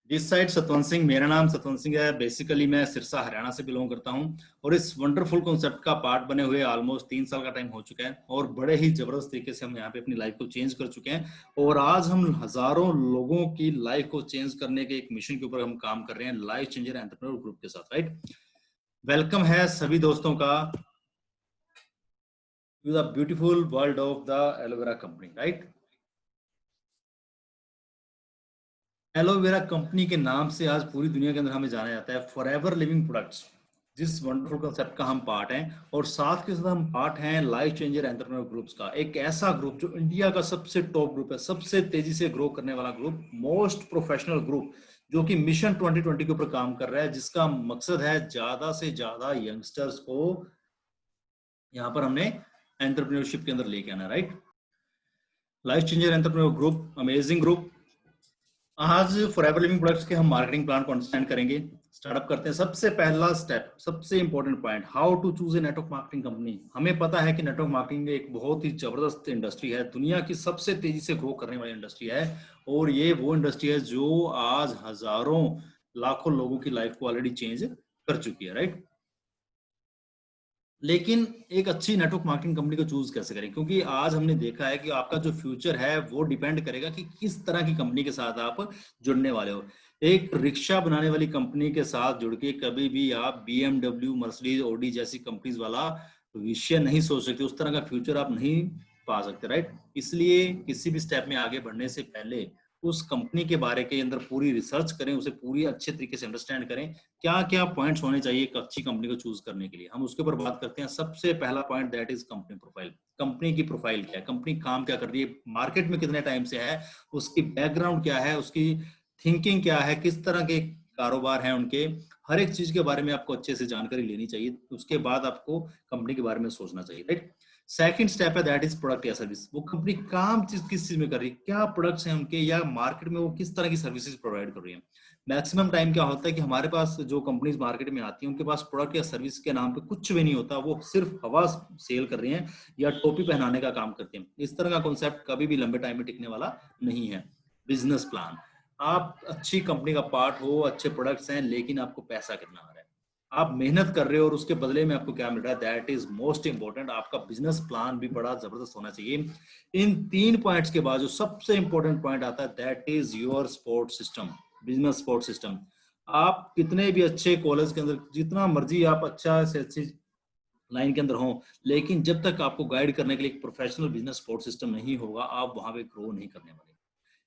इस साइड सतवंत सिंह। मेरा नाम सतवंत सिंह है। बेसिकली मैं सिरसा हरियाणा से बिलोंग करता हूं और इस वंडरफुल कॉन्सेप्ट का पार्ट बने हुए ऑलमोस्ट 3 साल का टाइम हो चुका है और बड़े ही जबरदस्त तरीके से हम यहाँ पे अपनी लाइफ को चेंज कर चुके हैं। और आज हम हजारों लोगों की लाइफ को चेंज करने के एक मिशन के ऊपर हम काम कर रहे हैं लाइफ चेंजर एंटरप्रेन्योर ग्रुप के साथ। राइट, वेलकम है सभी दोस्तों का to the beautiful world of the aloe vera company. Right, aloe vera company के नाम से आज पूरी दुनिया के अंदर हमें जाना जाता है। फॉरएवर लिविंग प्रोडक्ट्स, जिस वंडरफुल कंसेप्ट का हम पार्ट हैं और साथ के साथ हम पार्ट हैं लाइफ चेंजर एंटरप्रेन्योर ग्रुप्स का। एक ऐसा ग्रुप जो इंडिया का सबसे टॉप ग्रुप है, सबसे तेजी से ग्रो करने वाला ग्रुप, मोस्ट प्रोफेशनल ग्रुप, जो कि मिशन 2020 के ऊपर काम कर रहा है, जिसका मकसद है ज्यादा से ज्यादा यंगस्टर्स को यहाँ पर हमने एंटरप्रेन्योरशिप के अंदर लेके आना। Right, life changer entrepreneur group, amazing group. आज फॉरएवर लिविंग प्रोडक्ट्स के हम मार्केटिंग प्लान को अंडरस्टैंड करेंगे। स्टार्टअप करते हैं। सबसे पहला स्टेप, सबसे important point, how to choose a network marketing company. हमें पता है कि नेटवर्क मार्केटिंग एक बहुत ही जबरदस्त इंडस्ट्री है, दुनिया की सबसे तेजी से ग्रो करने वाली इंडस्ट्री है और ये वो इंडस्ट्री है जो आज हजारों लाखों लोगों की लाइफ को ऑलरेडी चेंज कर चुकी है। राइट, लेकिन एक अच्छी नेटवर्क मार्केटिंग कंपनी को चूज कैसे करें, क्योंकि आज हमने देखा है कि आपका जो फ्यूचर है वो डिपेंड करेगा कि किस तरह की कंपनी के साथ आप जुड़ने वाले हो। एक रिक्शा बनाने वाली कंपनी के साथ जुड़ के कभी भी आप BMW, मर्सिडीज, ऑडी जैसी कंपनीज वाला विषय नहीं सोच सकते, उस तरह का फ्यूचर आप नहीं पा सकते। राइट, इसलिए किसी भी स्टेप में आगे बढ़ने से पहले उस कंपनी के बारे के अंदर पूरी रिसर्च करें, उसे पूरी अच्छे तरीके से अंडरस्टैंड करें, क्या क्या पॉइंट्स होने चाहिए एक अच्छी कंपनी को चूज करने के लिए। हम उसके ऊपर बात करते हैं। सबसे पहला point, that is company profile. Company की प्रोफाइल क्या है, कंपनी काम क्या कर रही है, मार्केट में कितने टाइम से है, उसकी बैकग्राउंड क्या है, उसकी थिंकिंग क्या है, किस तरह के कारोबार हैं उनके, हर एक चीज के बारे में आपको अच्छे से जानकारी लेनी चाहिए। उसके बाद आपको कंपनी के बारे में सोचना चाहिए। राइट, सेकंड स्टेप है दैट इज प्रोडक्ट या सर्विस। वो कंपनी काम किस चीज में कर रही है, क्या प्रोडक्ट्स हैं उनके, या मार्केट में वो किस तरह की सर्विसेज प्रोवाइड कर रही है। मैक्सिमम टाइम क्या होता है कि हमारे पास जो कंपनीज मार्केट में आती हैं उनके पास प्रोडक्ट या सर्विस के नाम पे कुछ भी नहीं होता, वो सिर्फ हवा सेल कर रही हैं या टोपी पहनाने का काम करते हैं। इस तरह का कॉन्सेप्ट कभी भी लंबे टाइम में टिकने वाला नहीं है। बिजनेस प्लान, आप अच्छी कंपनी का पार्ट हो, अच्छे प्रोडक्ट्स हैं, लेकिन आपको पैसा कितना आ रहा है, आप मेहनत कर रहे हो और उसके बदले में आपको क्या मिल रहा है, दैट इज मोस्ट इंपॉर्टेंट। आपका बिजनेस प्लान भी बड़ा जबरदस्त होना चाहिए। इन 3 पॉइंट्स के बाद जो सबसे इंपॉर्टेंट पॉइंट आता है, that is your support system, business support system. आप कितने भी अच्छे कॉलेज के अंदर, जितना मर्जी आप अच्छा से अच्छी लाइन के अंदर हो, लेकिन जब तक आपको गाइड करने के लिए एक प्रोफेशनल बिजनेस सपोर्ट सिस्टम नहीं होगा, आप वहां पे ग्रो नहीं करने वाले।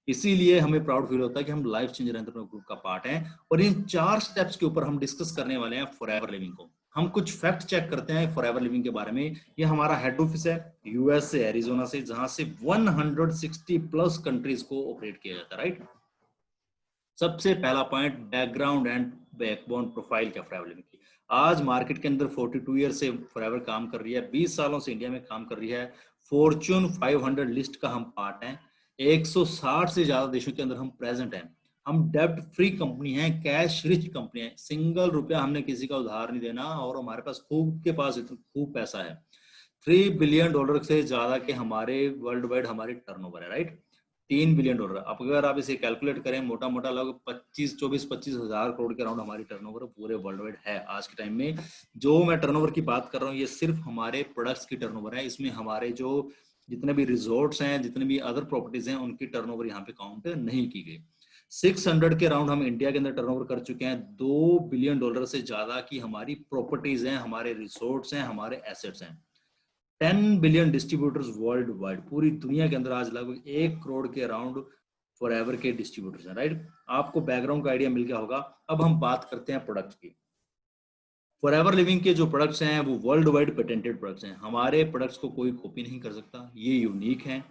इसीलिए हमें प्राउड फील होता है कि हम लाइफ चेंजर एंटरप्रेन्योर ग्रुप का पार्ट हैं और इन 4 स्टेप्स के ऊपर हम डिस्कस करने वाले हैं फॉरएवर लिविंग को। हम कुछ फैक्ट चेक करते हैं फॉरएवर लिविंग के बारे में। ये हमारा हेड ऑफिस है यूएस से, एरिजोना से, जहां से 160 प्लस कंट्रीज को ऑपरेट किया जाता है। राइट, सबसे पहला point, background and backbone profile क्या फॉरएवर लिविंग की। आज मार्केट के अंदर 42 ईयर से फॉरएवर काम कर रही है, 20 सालों से इंडिया में काम कर रही है। फॉर्च्यून 500 लिस्ट का हम पार्ट हैं। 160 से ज्यादा देशों के अंदर हम प्रेजेंट हैं। हम डेब्ट फ्री कंपनी है, कैश रिच कंपनी है, सिंगल रुपया हमने किसी का उधार नहीं देना और हमारे पास खूब पैसा है। $3 बिलियन से ज्यादा के हमारे वर्ल्ड वाइड हमारी टर्नओवर है। Right, $3 billion. अब अगर आप इसे कैलकुलेट करें, मोटा मोटा लगभग 25 हजार करोड़ के अराउंड हमारी टर्नओवर पूरे वर्ल्ड वाइड है आज के टाइम में। जो मैं टर्नओवर की बात कर रहा हूँ, ये सिर्फ हमारे प्रोडक्ट्स की टर्नओवर है। इसमें हमारे जो जितने भी रिजॉर्ट्स हैं, जितने भी अदर प्रॉपर्टीज हैं, उनकी टर्नओवर यहाँ पे काउंट नहीं की गई। 600 के अराउंड हम इंडिया के अंदर टर्नओवर कर चुके हैं। $2 बिलियन से ज्यादा की हमारी प्रॉपर्टीज हैं, हमारे रिसोर्ट्स हैं, हमारे एसेट्स हैं। 10 बिलियन डिस्ट्रीब्यूटर्स वर्ल्ड वाइड, पूरी दुनिया के अंदर आज लगभग 1 करोड़ के अराउंड फॉरएवर के डिस्ट्रीब्यूटर्स हैं। राइट, आपको बैकग्राउंड का आइडिया मिल गया होगा। अब हम बात करते हैं प्रोडक्ट्स की। फॉरएवर लिविंग के जो प्रोडक्ट्स हैं वो वर्ल्ड वाइड पेटेंटेड प्रोडक्ट्स हैं। हमारे प्रोडक्ट्स को कोई कॉपी नहीं कर सकता, ये यूनिक है।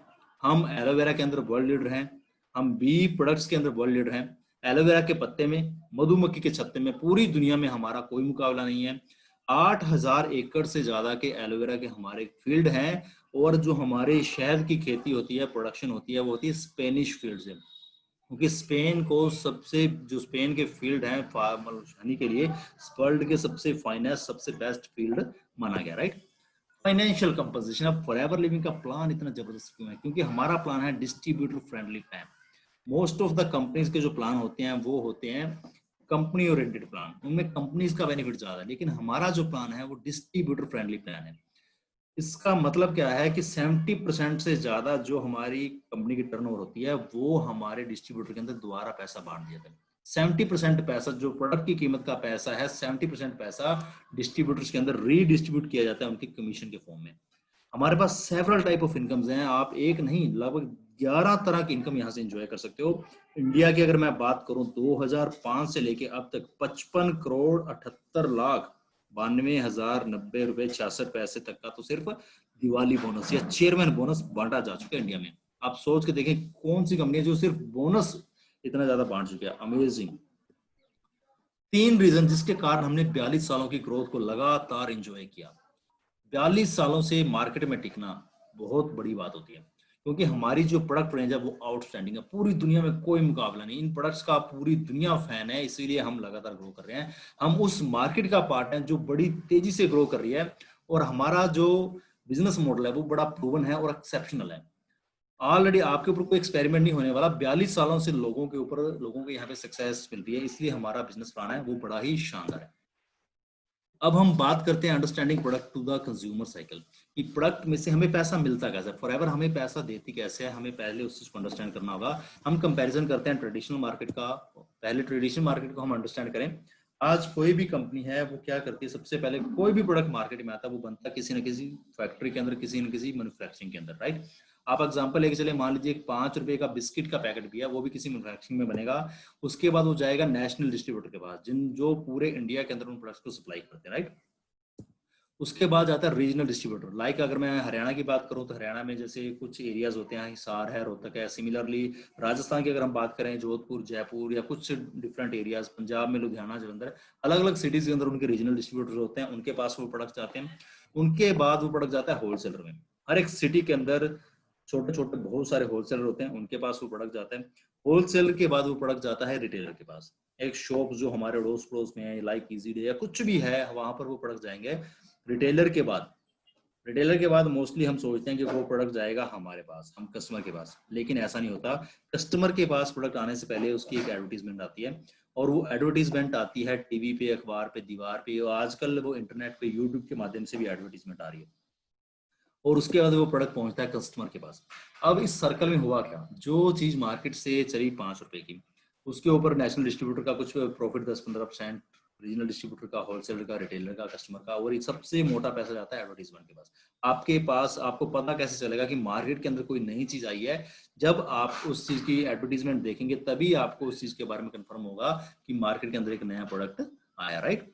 हम एलोवेरा के अंदर वर्ल्ड लीडर हैं, हम बी प्रोडक्ट्स के अंदर वर्ल्ड लीडर हैं। एलोवेरा के पत्ते में, मधुमक्खी के छत्ते में पूरी दुनिया में हमारा कोई मुकाबला नहीं है। 8,000 एकड़ से ज्यादा के एलोवेरा के हमारे फील्ड हैं और जो हमारे शहद की खेती होती है, प्रोडक्शन होती है, वो होती है स्पेनिश फील्ड से, क्योंकि स्पेन को सबसे, जो स्पेन के फील्ड हैं हनी के लिए, वर्ल्ड के सबसे फाइनेस्ट, सबसे बेस्ट फील्ड माना गया। Right, financial composition. अब फॉरएवर लिविंग का प्लान इतना जबरदस्त क्यों है, क्योंकि हमारा प्लान है distributor friendly plan. Most of the companies के जो प्लान होते हैं वो होते हैं कंपनी ओरिएंटेड प्लान, उनमें कंपनीज का बेनिफिट ज्यादा है, लेकिन हमारा जो प्लान है वो डिस्ट्रीब्यूटर फ्रेंडली प्लान है। इसका मतलब क्या है कि 70% से ज्यादा जो हमारी कंपनी की टर्नओवर होती है वो हमारे डिस्ट्रीब्यूटर के अंदर दोबारा पैसा बांट दिया जाता है। 70% पैसा जो प्रोडक्ट की कीमत का पैसा है, 70% पैसा डिस्ट्रीब्यूटर्स के अंदर रीडिस्ट्रीब्यूट किया जाता है उनके कमीशन के फॉर्म में। हमारे पास सेवरल टाइप ऑफ इनकम्स हैं, आप एक नहीं लगभग 11 तरह की इनकम यहाँ से एंजॉय कर सकते हो। इंडिया की अगर मैं बात करूं 2005 से लेके अब तक 55 करोड़ 78 लाख 92,090 रुपए 66 पैसे तक का तो सिर्फ दिवाली बोनस या चेयरमैन बोनस बांटा जा चुका है इंडिया में। आप सोच के देखें कौन सी कंपनी है जो सिर्फ बोनस इतना ज्यादा बांट चुकी है। अमेजिंग। 3 रीजन जिसके कारण हमने 42 सालों की ग्रोथ को लगातार एंजॉय किया। 42 सालों से मार्केट में टिकना बहुत बड़ी बात होती है, क्योंकि हमारी जो प्रोडक्ट रेंज है वो आउटस्टैंडिंग है, पूरी दुनिया में कोई मुकाबला नहीं, इन प्रोडक्ट्स का पूरी दुनिया फैन है, इसीलिए हम लगातार ग्रो कर रहे हैं। हम उस मार्केट का पार्ट है जो बड़ी तेजी से ग्रो कर रही है, और हमारा जो बिजनेस मॉडल है वो बड़ा प्रूवन है और एक्सेप्शनल है। ऑलरेडी आपके ऊपर कोई एक्सपेरिमेंट नहीं होने वाला, 42 सालों से लोगों के ऊपर लोगों को यहाँ पे सक्सेस मिल रही है, इसलिए हमारा बिजनेस प्लान है वो बड़ा ही शानदार है। अब हम बात करते हैं understanding product to the consumer cycle, कि प्रोडक्ट में से हमें पैसा मिलता कैसे, फॉरएवर हमें पैसा देती कैसे है, हमें पहले उस चीज को अंडरस्टैंड करना होगा। हम कंपैरिजन करते हैं ट्रेडिशनल मार्केट का। पहले ट्रेडिशनल मार्केट को हम अंडरस्टैंड करें। आज कोई भी कंपनी है वो क्या करती है, सबसे पहले कोई भी प्रोडक्ट मार्केट में आता है वो बनता है किसी न किसी फैक्ट्री के अंदर, किसी न किसी मैन्युफैक्चरिंग के अंदर, राइट। आप एग्जांपल लेके चले, मान लीजिए 5 रुपए का बिस्किट का पैकेट भी है, वो भी किसी मैन्युफैक्चरिंग में बनेगा। उसके बाद वो जाएगा नेशनल डिस्ट्रीब्यूटर के पास, जिन जो पूरे इंडिया के अंदर उन प्रोडक्ट्स को सप्लाई करते हैं, राइट। उसके बाद आता है रीजनल डिस्ट्रीब्यूटर। लाइक अगर मैं हरियाणा की बात करूं तो हरियाणा में जैसे कुछ एरियाज होते हैं, हिसार है, रोहतक है। सिमिलरली राजस्थान की अगर हम बात करें, जोधपुर, जयपुर या कुछ डिफरेंट एरियाज, पंजाब में लुधियाना, जलंधर, अलग अलग सिटीज के अंदर उनके रीजनल डिस्ट्रीब्यूटर होते हैं, उनके पास वो प्रोडक्ट जाते हैं। उनके बाद वो प्रोडक्ट जाता है होलसेलर में। हर एक सिटी के अंदर छोटे छोटे बहुत सारे होलसेलर होते हैं, उनके पास वो प्रोडक्ट जाता है। होलसेलर के बाद वो प्रोडक्ट जाता है रिटेलर के पास। एक शॉप जो हमारे अड़ोस पड़ोस में है, लाइक इजी डे या कुछ भी है, वहां पर वो प्रोडक्ट जाएंगे। रिटेलर के बाद रिटेलर के बाद मोस्टली हम सोचते हैं कि वो प्रोडक्ट जाएगा हमारे पास, हम कस्टमर के पास, लेकिन ऐसा नहीं होता। कस्टमर के पास प्रोडक्ट आने से पहले उसकी एक एडवर्टीजमेंट आती है, और वो एडवर्टीजमेंट आती है टीवी पे, अखबार पे, दीवार पे, और आजकल वो इंटरनेट पे, यूट्यूब के माध्यम से भी एडवर्टीजमेंट आ रही है। और उसके बाद वो प्रोडक्ट पहुंचता है कस्टमर के पास। अब इस सर्कल में हुआ क्या, जो चीज मार्केट से चली 5 रुपए की, उसके ऊपर नेशनल डिस्ट्रीब्यूटर का कुछ प्रॉफिट 10-15%, रीजनल डिस्ट्रीब्यूटर का, होलसेलर का, रिटेलर का, कस्टमर का, और ये सबसे मोटा पैसा जाता है एडवर्टीजमेंट के पास। आपके पास आपको पता कैसे चलेगा कि मार्केट के अंदर कोई नई चीज आई है? जब आप उस चीज की एडवर्टीजमेंट देखेंगे तभी आपको उस चीज के बारे में कंफर्म होगा कि मार्केट के अंदर एक नया प्रोडक्ट आया, राइट।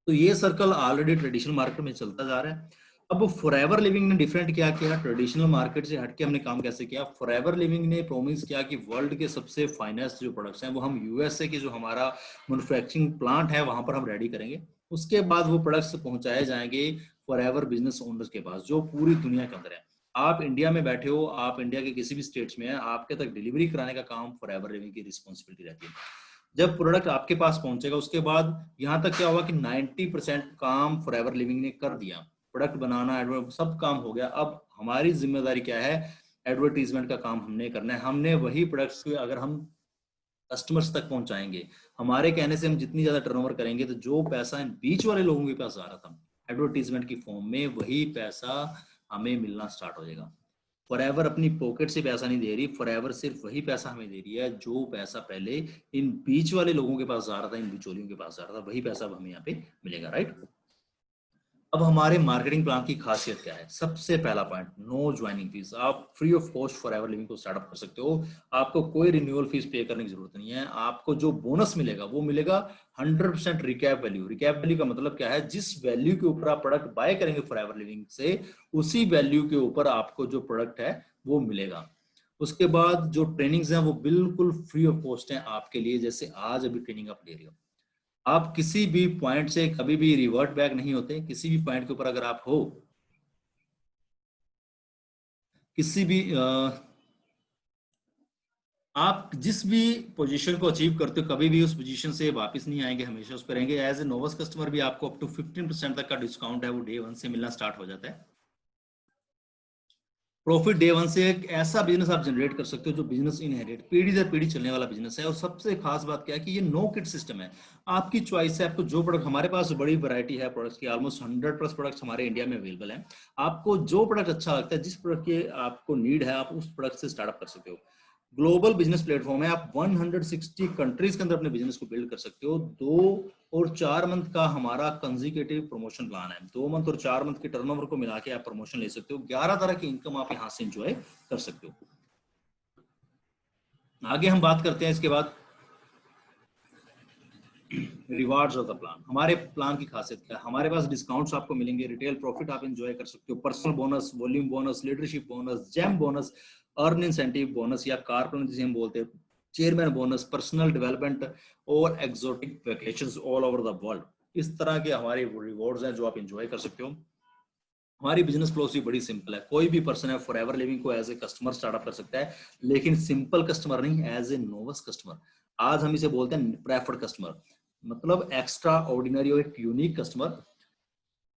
तो ये सर्कल ऑलरेडी ट्रेडिशनल मार्केट में चलता जा रहा है। अब फॉरएवर लिविंग ने डिफरेंट क्या किया, ट्रेडिशनल मार्केट से हटके हमने काम कैसे किया। फॉरएवर लिविंग ने प्रॉमिस किया कि वर्ल्ड के सबसे फाइनेस्ट जो प्रोडक्ट्स हैं वो हम यूएसए के जो हमारा मैन्युफैक्चरिंग प्लांट है वहां पर हम रेडी करेंगे। उसके बाद वो प्रोडक्ट्स पहुंचाए जाएंगे फॉरएवर बिजनेस ओनर्स के पास, जो पूरी दुनिया के अंदर है। आप इंडिया में बैठे हो, आप इंडिया के किसी भी स्टेट्स में है, आपके तक डिलीवरी कराने का काम फॉरएवर लिविंग की रिस्पॉन्सिबिलिटी रहती है। जब प्रोडक्ट आपके पास पहुंचेगा उसके बाद यहाँ तक क्या होगा कि 90% काम फॉरएवर लिविंग ने कर दिया, प्रोडक्ट बनाना, सब काम हो गया। अब हमारी जिम्मेदारी क्या है, एडवर्टीजमेंट का काम हमने करना है। हमने वही प्रोडक्ट्स को अगर हम कस्टमर्स तक पहुंचाएंगे, हमारे कहने से हम जितनी ज्यादा टर्नओवर करेंगे, तो जो पैसा इन बीच वाले लोगों के पास आ रहा था एडवर्टीजमेंट की फॉर्म में, वही पैसा हमें मिलना स्टार्ट हो जाएगा। फॉरएवर अपनी पॉकेट से पैसा नहीं दे रही, फॉरएवर सिर्फ वही पैसा हमें दे रही है जो पैसा पहले इन बीच वाले लोगों के पास जा रहा था, इन बिचौलियों के पास जा रहा था, वही पैसा अब हमें यहाँ पे मिलेगा, राइट। अब हमारे मार्केटिंग प्लान की खासियत क्या है? सबसे पहला पॉइंट, नो ज्वाइनिंग फीस। आप free of cost forever living को स्टार्टअप कर सकते हो। आपको कोई रिन्यूअल फीस पे करने की जरूरत नहीं है। आपको जो बोनस मिलेगा वो मिलेगा 100% रिकैप वैल्यू। रिकैप वैल्यू का मतलब क्या है, जिस वैल्यू के ऊपर आप प्रोडक्ट बाय करेंगे फॉरएवर लिविंग से, उसी वैल्यू के ऊपर आपको जो प्रोडक्ट है वो मिलेगा। उसके बाद जो ट्रेनिंग्स हैं वो बिल्कुल फ्री ऑफ कॉस्ट है आपके लिए, जैसे आज अभी ट्रेनिंग आप ले रहे हो। आप किसी भी पॉइंट से कभी भी रिवर्ट बैक नहीं होते। किसी भी पॉइंट के ऊपर अगर आप हो, किसी भी आप जिस भी पोजीशन को अचीव करते हो, कभी भी उस पोजीशन से वापस नहीं आएंगे, हमेशा उस पर रहेंगे। एज ए नोवस कस्टमर भी आपको अप टू 15% तक का डिस्काउंट है वो डे 1 से मिलना स्टार्ट हो जाता है। प्रॉफिट डे वन से एक ऐसा बिजनेस आप जनरेट कर सकते हो जो बिजनेस इनहेरिट पीढ़ी दर पीढ़ी चलने वाला बिजनेस है। और सबसे खास बात क्या है कि ये नो किट सिस्टम है, आपकी चॉइस है। आपको जो प्रोडक्ट, हमारे पास बड़ी वैरायटी है प्रोडक्ट्स की, ऑलमोस्ट 100+ प्रोडक्ट्स हमारे इंडिया में अवेलेबल हैं। आपको जो प्रोडक्ट अच्छा लगता है, जिस प्रोडक्ट की आपको नीड है, आप उस प्रोडक्ट से स्टार्टअप कर सकते हो। ग्लोबल बिजनेस प्लेटफॉर्म है, आप 160 कंट्रीज के अंदर अपने बिजनेस को बिल्ड कर सकते हो। 2 और 4 मंथ का हमारा कंजिक्यूटिव प्रमोशन प्लान है। 2 मंथ और 4 मंथ के टर्नओवर को मिला के आप प्रमोशन ले सकते हो। 11 तरह की इनकम आप यहाँ से एंजॉय कर सकते हो। आगे हम बात करते हैं इसके बाद रिवार्ड्स ऑफ द प्लान। हमारे प्लान की खासियत क्या है? हमारे पास डिस्काउंट्स आपको मिलेंगे, रिटेल प्रॉफिट आप एंजॉय कर सकते हो, personal bonus, volume bonus, leadership bonus, gem bonus, earn incentive bonus या कार प्लान जिसे हम बोलते हैं, चेयरमैन बोनस, पर्सनल डेवलपमेंट और exotic vacations all over the world. इस तरह के हमारे रिवॉर्ड्स हैं जो आप एंजॉय कर सकते हो। हमारी बिजनेस फिलॉसफी बड़ी सिंपल है। कोई भी पर्सन है फॉरएवर लिविंग को एज ए कस्टमर स्टार्टअप कर सकता है, लेकिन सिंपल कस्टमर नहीं, एज ए नोवस कस्टमर। आज हम इसे बोलते हैं प्रेफर्ड कस्टमर, मतलब एक्स्ट्रा ऑर्डिनरी और एक यूनिक कस्टमर।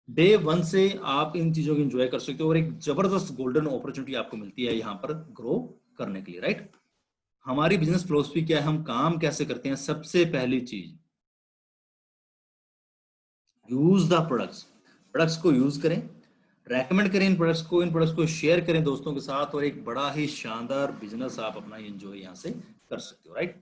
डे वन से आप इन चीजों को एंजॉय कर सकते हो और एक जबरदस्त गोल्डन अपॉर्चुनिटी आपको मिलती है यहाँ पर ग्रो करने के लिए, राइट। हमारी बिजनेस फिलॉसफी क्या है, हम काम कैसे करते हैं? सबसे पहली चीज, यूज द प्रोडक्ट्स। प्रोडक्ट्स को यूज करें, रेकमेंड करें इन प्रोडक्ट्स को शेयर करें दोस्तों के साथ, और एक बड़ा ही शानदार बिजनेस आप अपना एंजॉय यहाँ से कर सकते हो, राइट।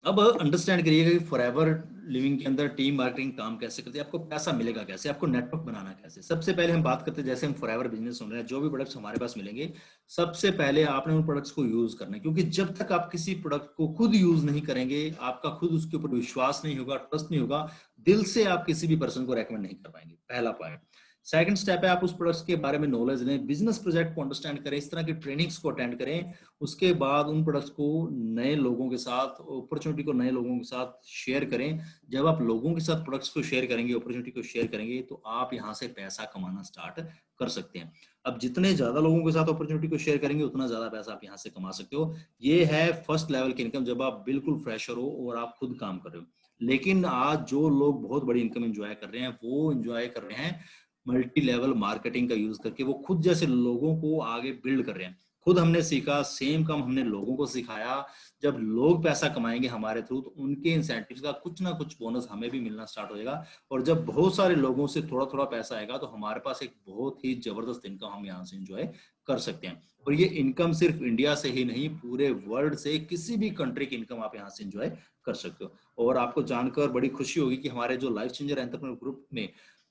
अब अंडरस्टैंड करिएगा कि फॉरएवर लिविंग के अंदर टीम मार्केटिंग काम कैसे करती है, आपको पैसा मिलेगा कैसे, आपको नेटवर्क बनाना कैसे। सबसे पहले हम बात करते हैं, जैसे हम फॉरएवर बिजनेस सुन रहे हैं, जो भी प्रोडक्ट्स हमारे पास मिलेंगे, सबसे पहले आपने उन प्रोडक्ट्स को यूज करना है। क्योंकि जब तक आप किसी प्रोडक्ट को खुद यूज नहीं करेंगे, आपका खुद उसके ऊपर विश्वास नहीं होगा, ट्रस्ट नहीं होगा, दिल से आप किसी भी पर्सन को रेकमेंड नहीं कर पाएंगे। पहला पॉइंट। सेकंड स्टेप है, आप उस प्रोडक्ट्स के बारे में नॉलेज लें, बिजनेस प्रोजेक्ट को अंडरस्टैंड करें, इस तरह की ट्रेनिंग्स को अटेंड करें। उसके बाद उन प्रोडक्ट्स को नए लोगों के साथ, अपॉर्चुनिटी को नए लोगों के साथ शेयर करें। जब आप लोगों के साथ प्रोडक्ट्स को शेयर करेंगे, अपॉर्चुनिटी को शेयर करेंगे, तो आप यहाँ से पैसा कमाना स्टार्ट कर सकते हैं। अब जितने ज्यादा लोगों के साथ अपॉर्चुनिटी को शेयर करेंगे, उतना ज्यादा पैसा आप यहाँ से कमा सकते हो। ये है फर्स्ट लेवल की इनकम, जब आप बिल्कुल फ्रेशर हो और आप खुद काम कर रहे हो। लेकिन आज जो लोग बहुत बड़ी इनकम एंजॉय कर रहे हैं, वो एंजॉय कर रहे हैं मल्टी लेवल मार्केटिंग का यूज करके। वो खुद जैसे लोगों को आगे बिल्ड कर रहे हैं। खुद हमने सीखा, सेम काम हमने लोगों को सिखाया। जब लोग पैसा कमाएंगे हमारे थ्रू, तो उनके इंसेंटिव्स का कुछ ना कुछ बोनस हमें भी मिलना स्टार्ट हो जाएगा। और जब बहुत सारे लोगों से थोड़ा थोड़ा पैसा आएगा, तो हमारे पास एक बहुत ही जबरदस्त इनकम हम यहाँ से एंजॉय कर सकते हैं। और ये इनकम सिर्फ इंडिया से ही नहीं, पूरे वर्ल्ड से, किसी भी कंट्री की इनकम आप यहाँ से एंजॉय कर सकते हो। और आपको जानकर बड़ी खुशी होगी कि हमारे जो लाइफ चेंजर एंटरप्रेन्योर ग्रुप में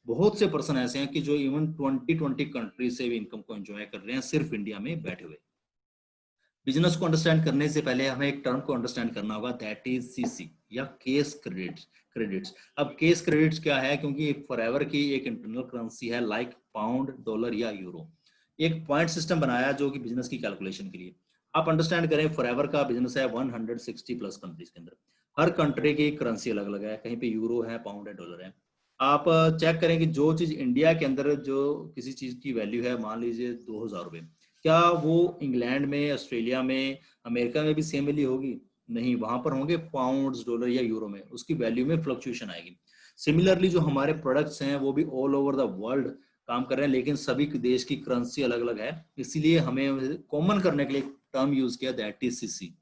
बहुत से पर्सन ऐसे हैं कि जो इवन 20 कंट्री से भी इनकम को एंजॉय कर रहे हैं, सिर्फ इंडिया में बैठे हुए। बिजनेस को अंडरस्टैंड करने से पहले हमें एक टर्म को अंडरस्टैंड करना होगा, दैट इज सीसी या केस क्रेडिट्स। अब केस क्रेडिट्स क्या है? क्योंकि फॉरएवर की एक इंटरनल करेंसी है, लाइक पाउंड, डॉलर या यूरो। एक पॉइंट सिस्टम बनाया जो कि बिजनेस की कैलकुलेशन के लिए। आप अंडरस्टैंड करें, फॉरएवर का बिजनेस है 160+ कंट्रीज के अंदर। हर कंट्री की करेंसी अलग अलग है, कहीं पे यूरो है, पाउंड है, डॉलर है। आप चेक करें कि जो चीज इंडिया के अंदर जो किसी चीज की वैल्यू है, मान लीजिए 2000 रुपये, क्या वो इंग्लैंड में, ऑस्ट्रेलिया में, अमेरिका में भी सेम वैल्यू होगी? नहीं, वहां पर होंगे पाउंड्स, डॉलर या यूरो में, उसकी वैल्यू में फ्लक्चुएशन आएगी। सिमिलरली जो हमारे प्रोडक्ट्स हैं, वो भी ऑल ओवर द वर्ल्ड काम कर रहे हैं, लेकिन सभी देश की करेंसी अलग अलग है। इसीलिए हमें कॉमन करने के लिए एक टर्म यूज किया, दैट इज सीसी।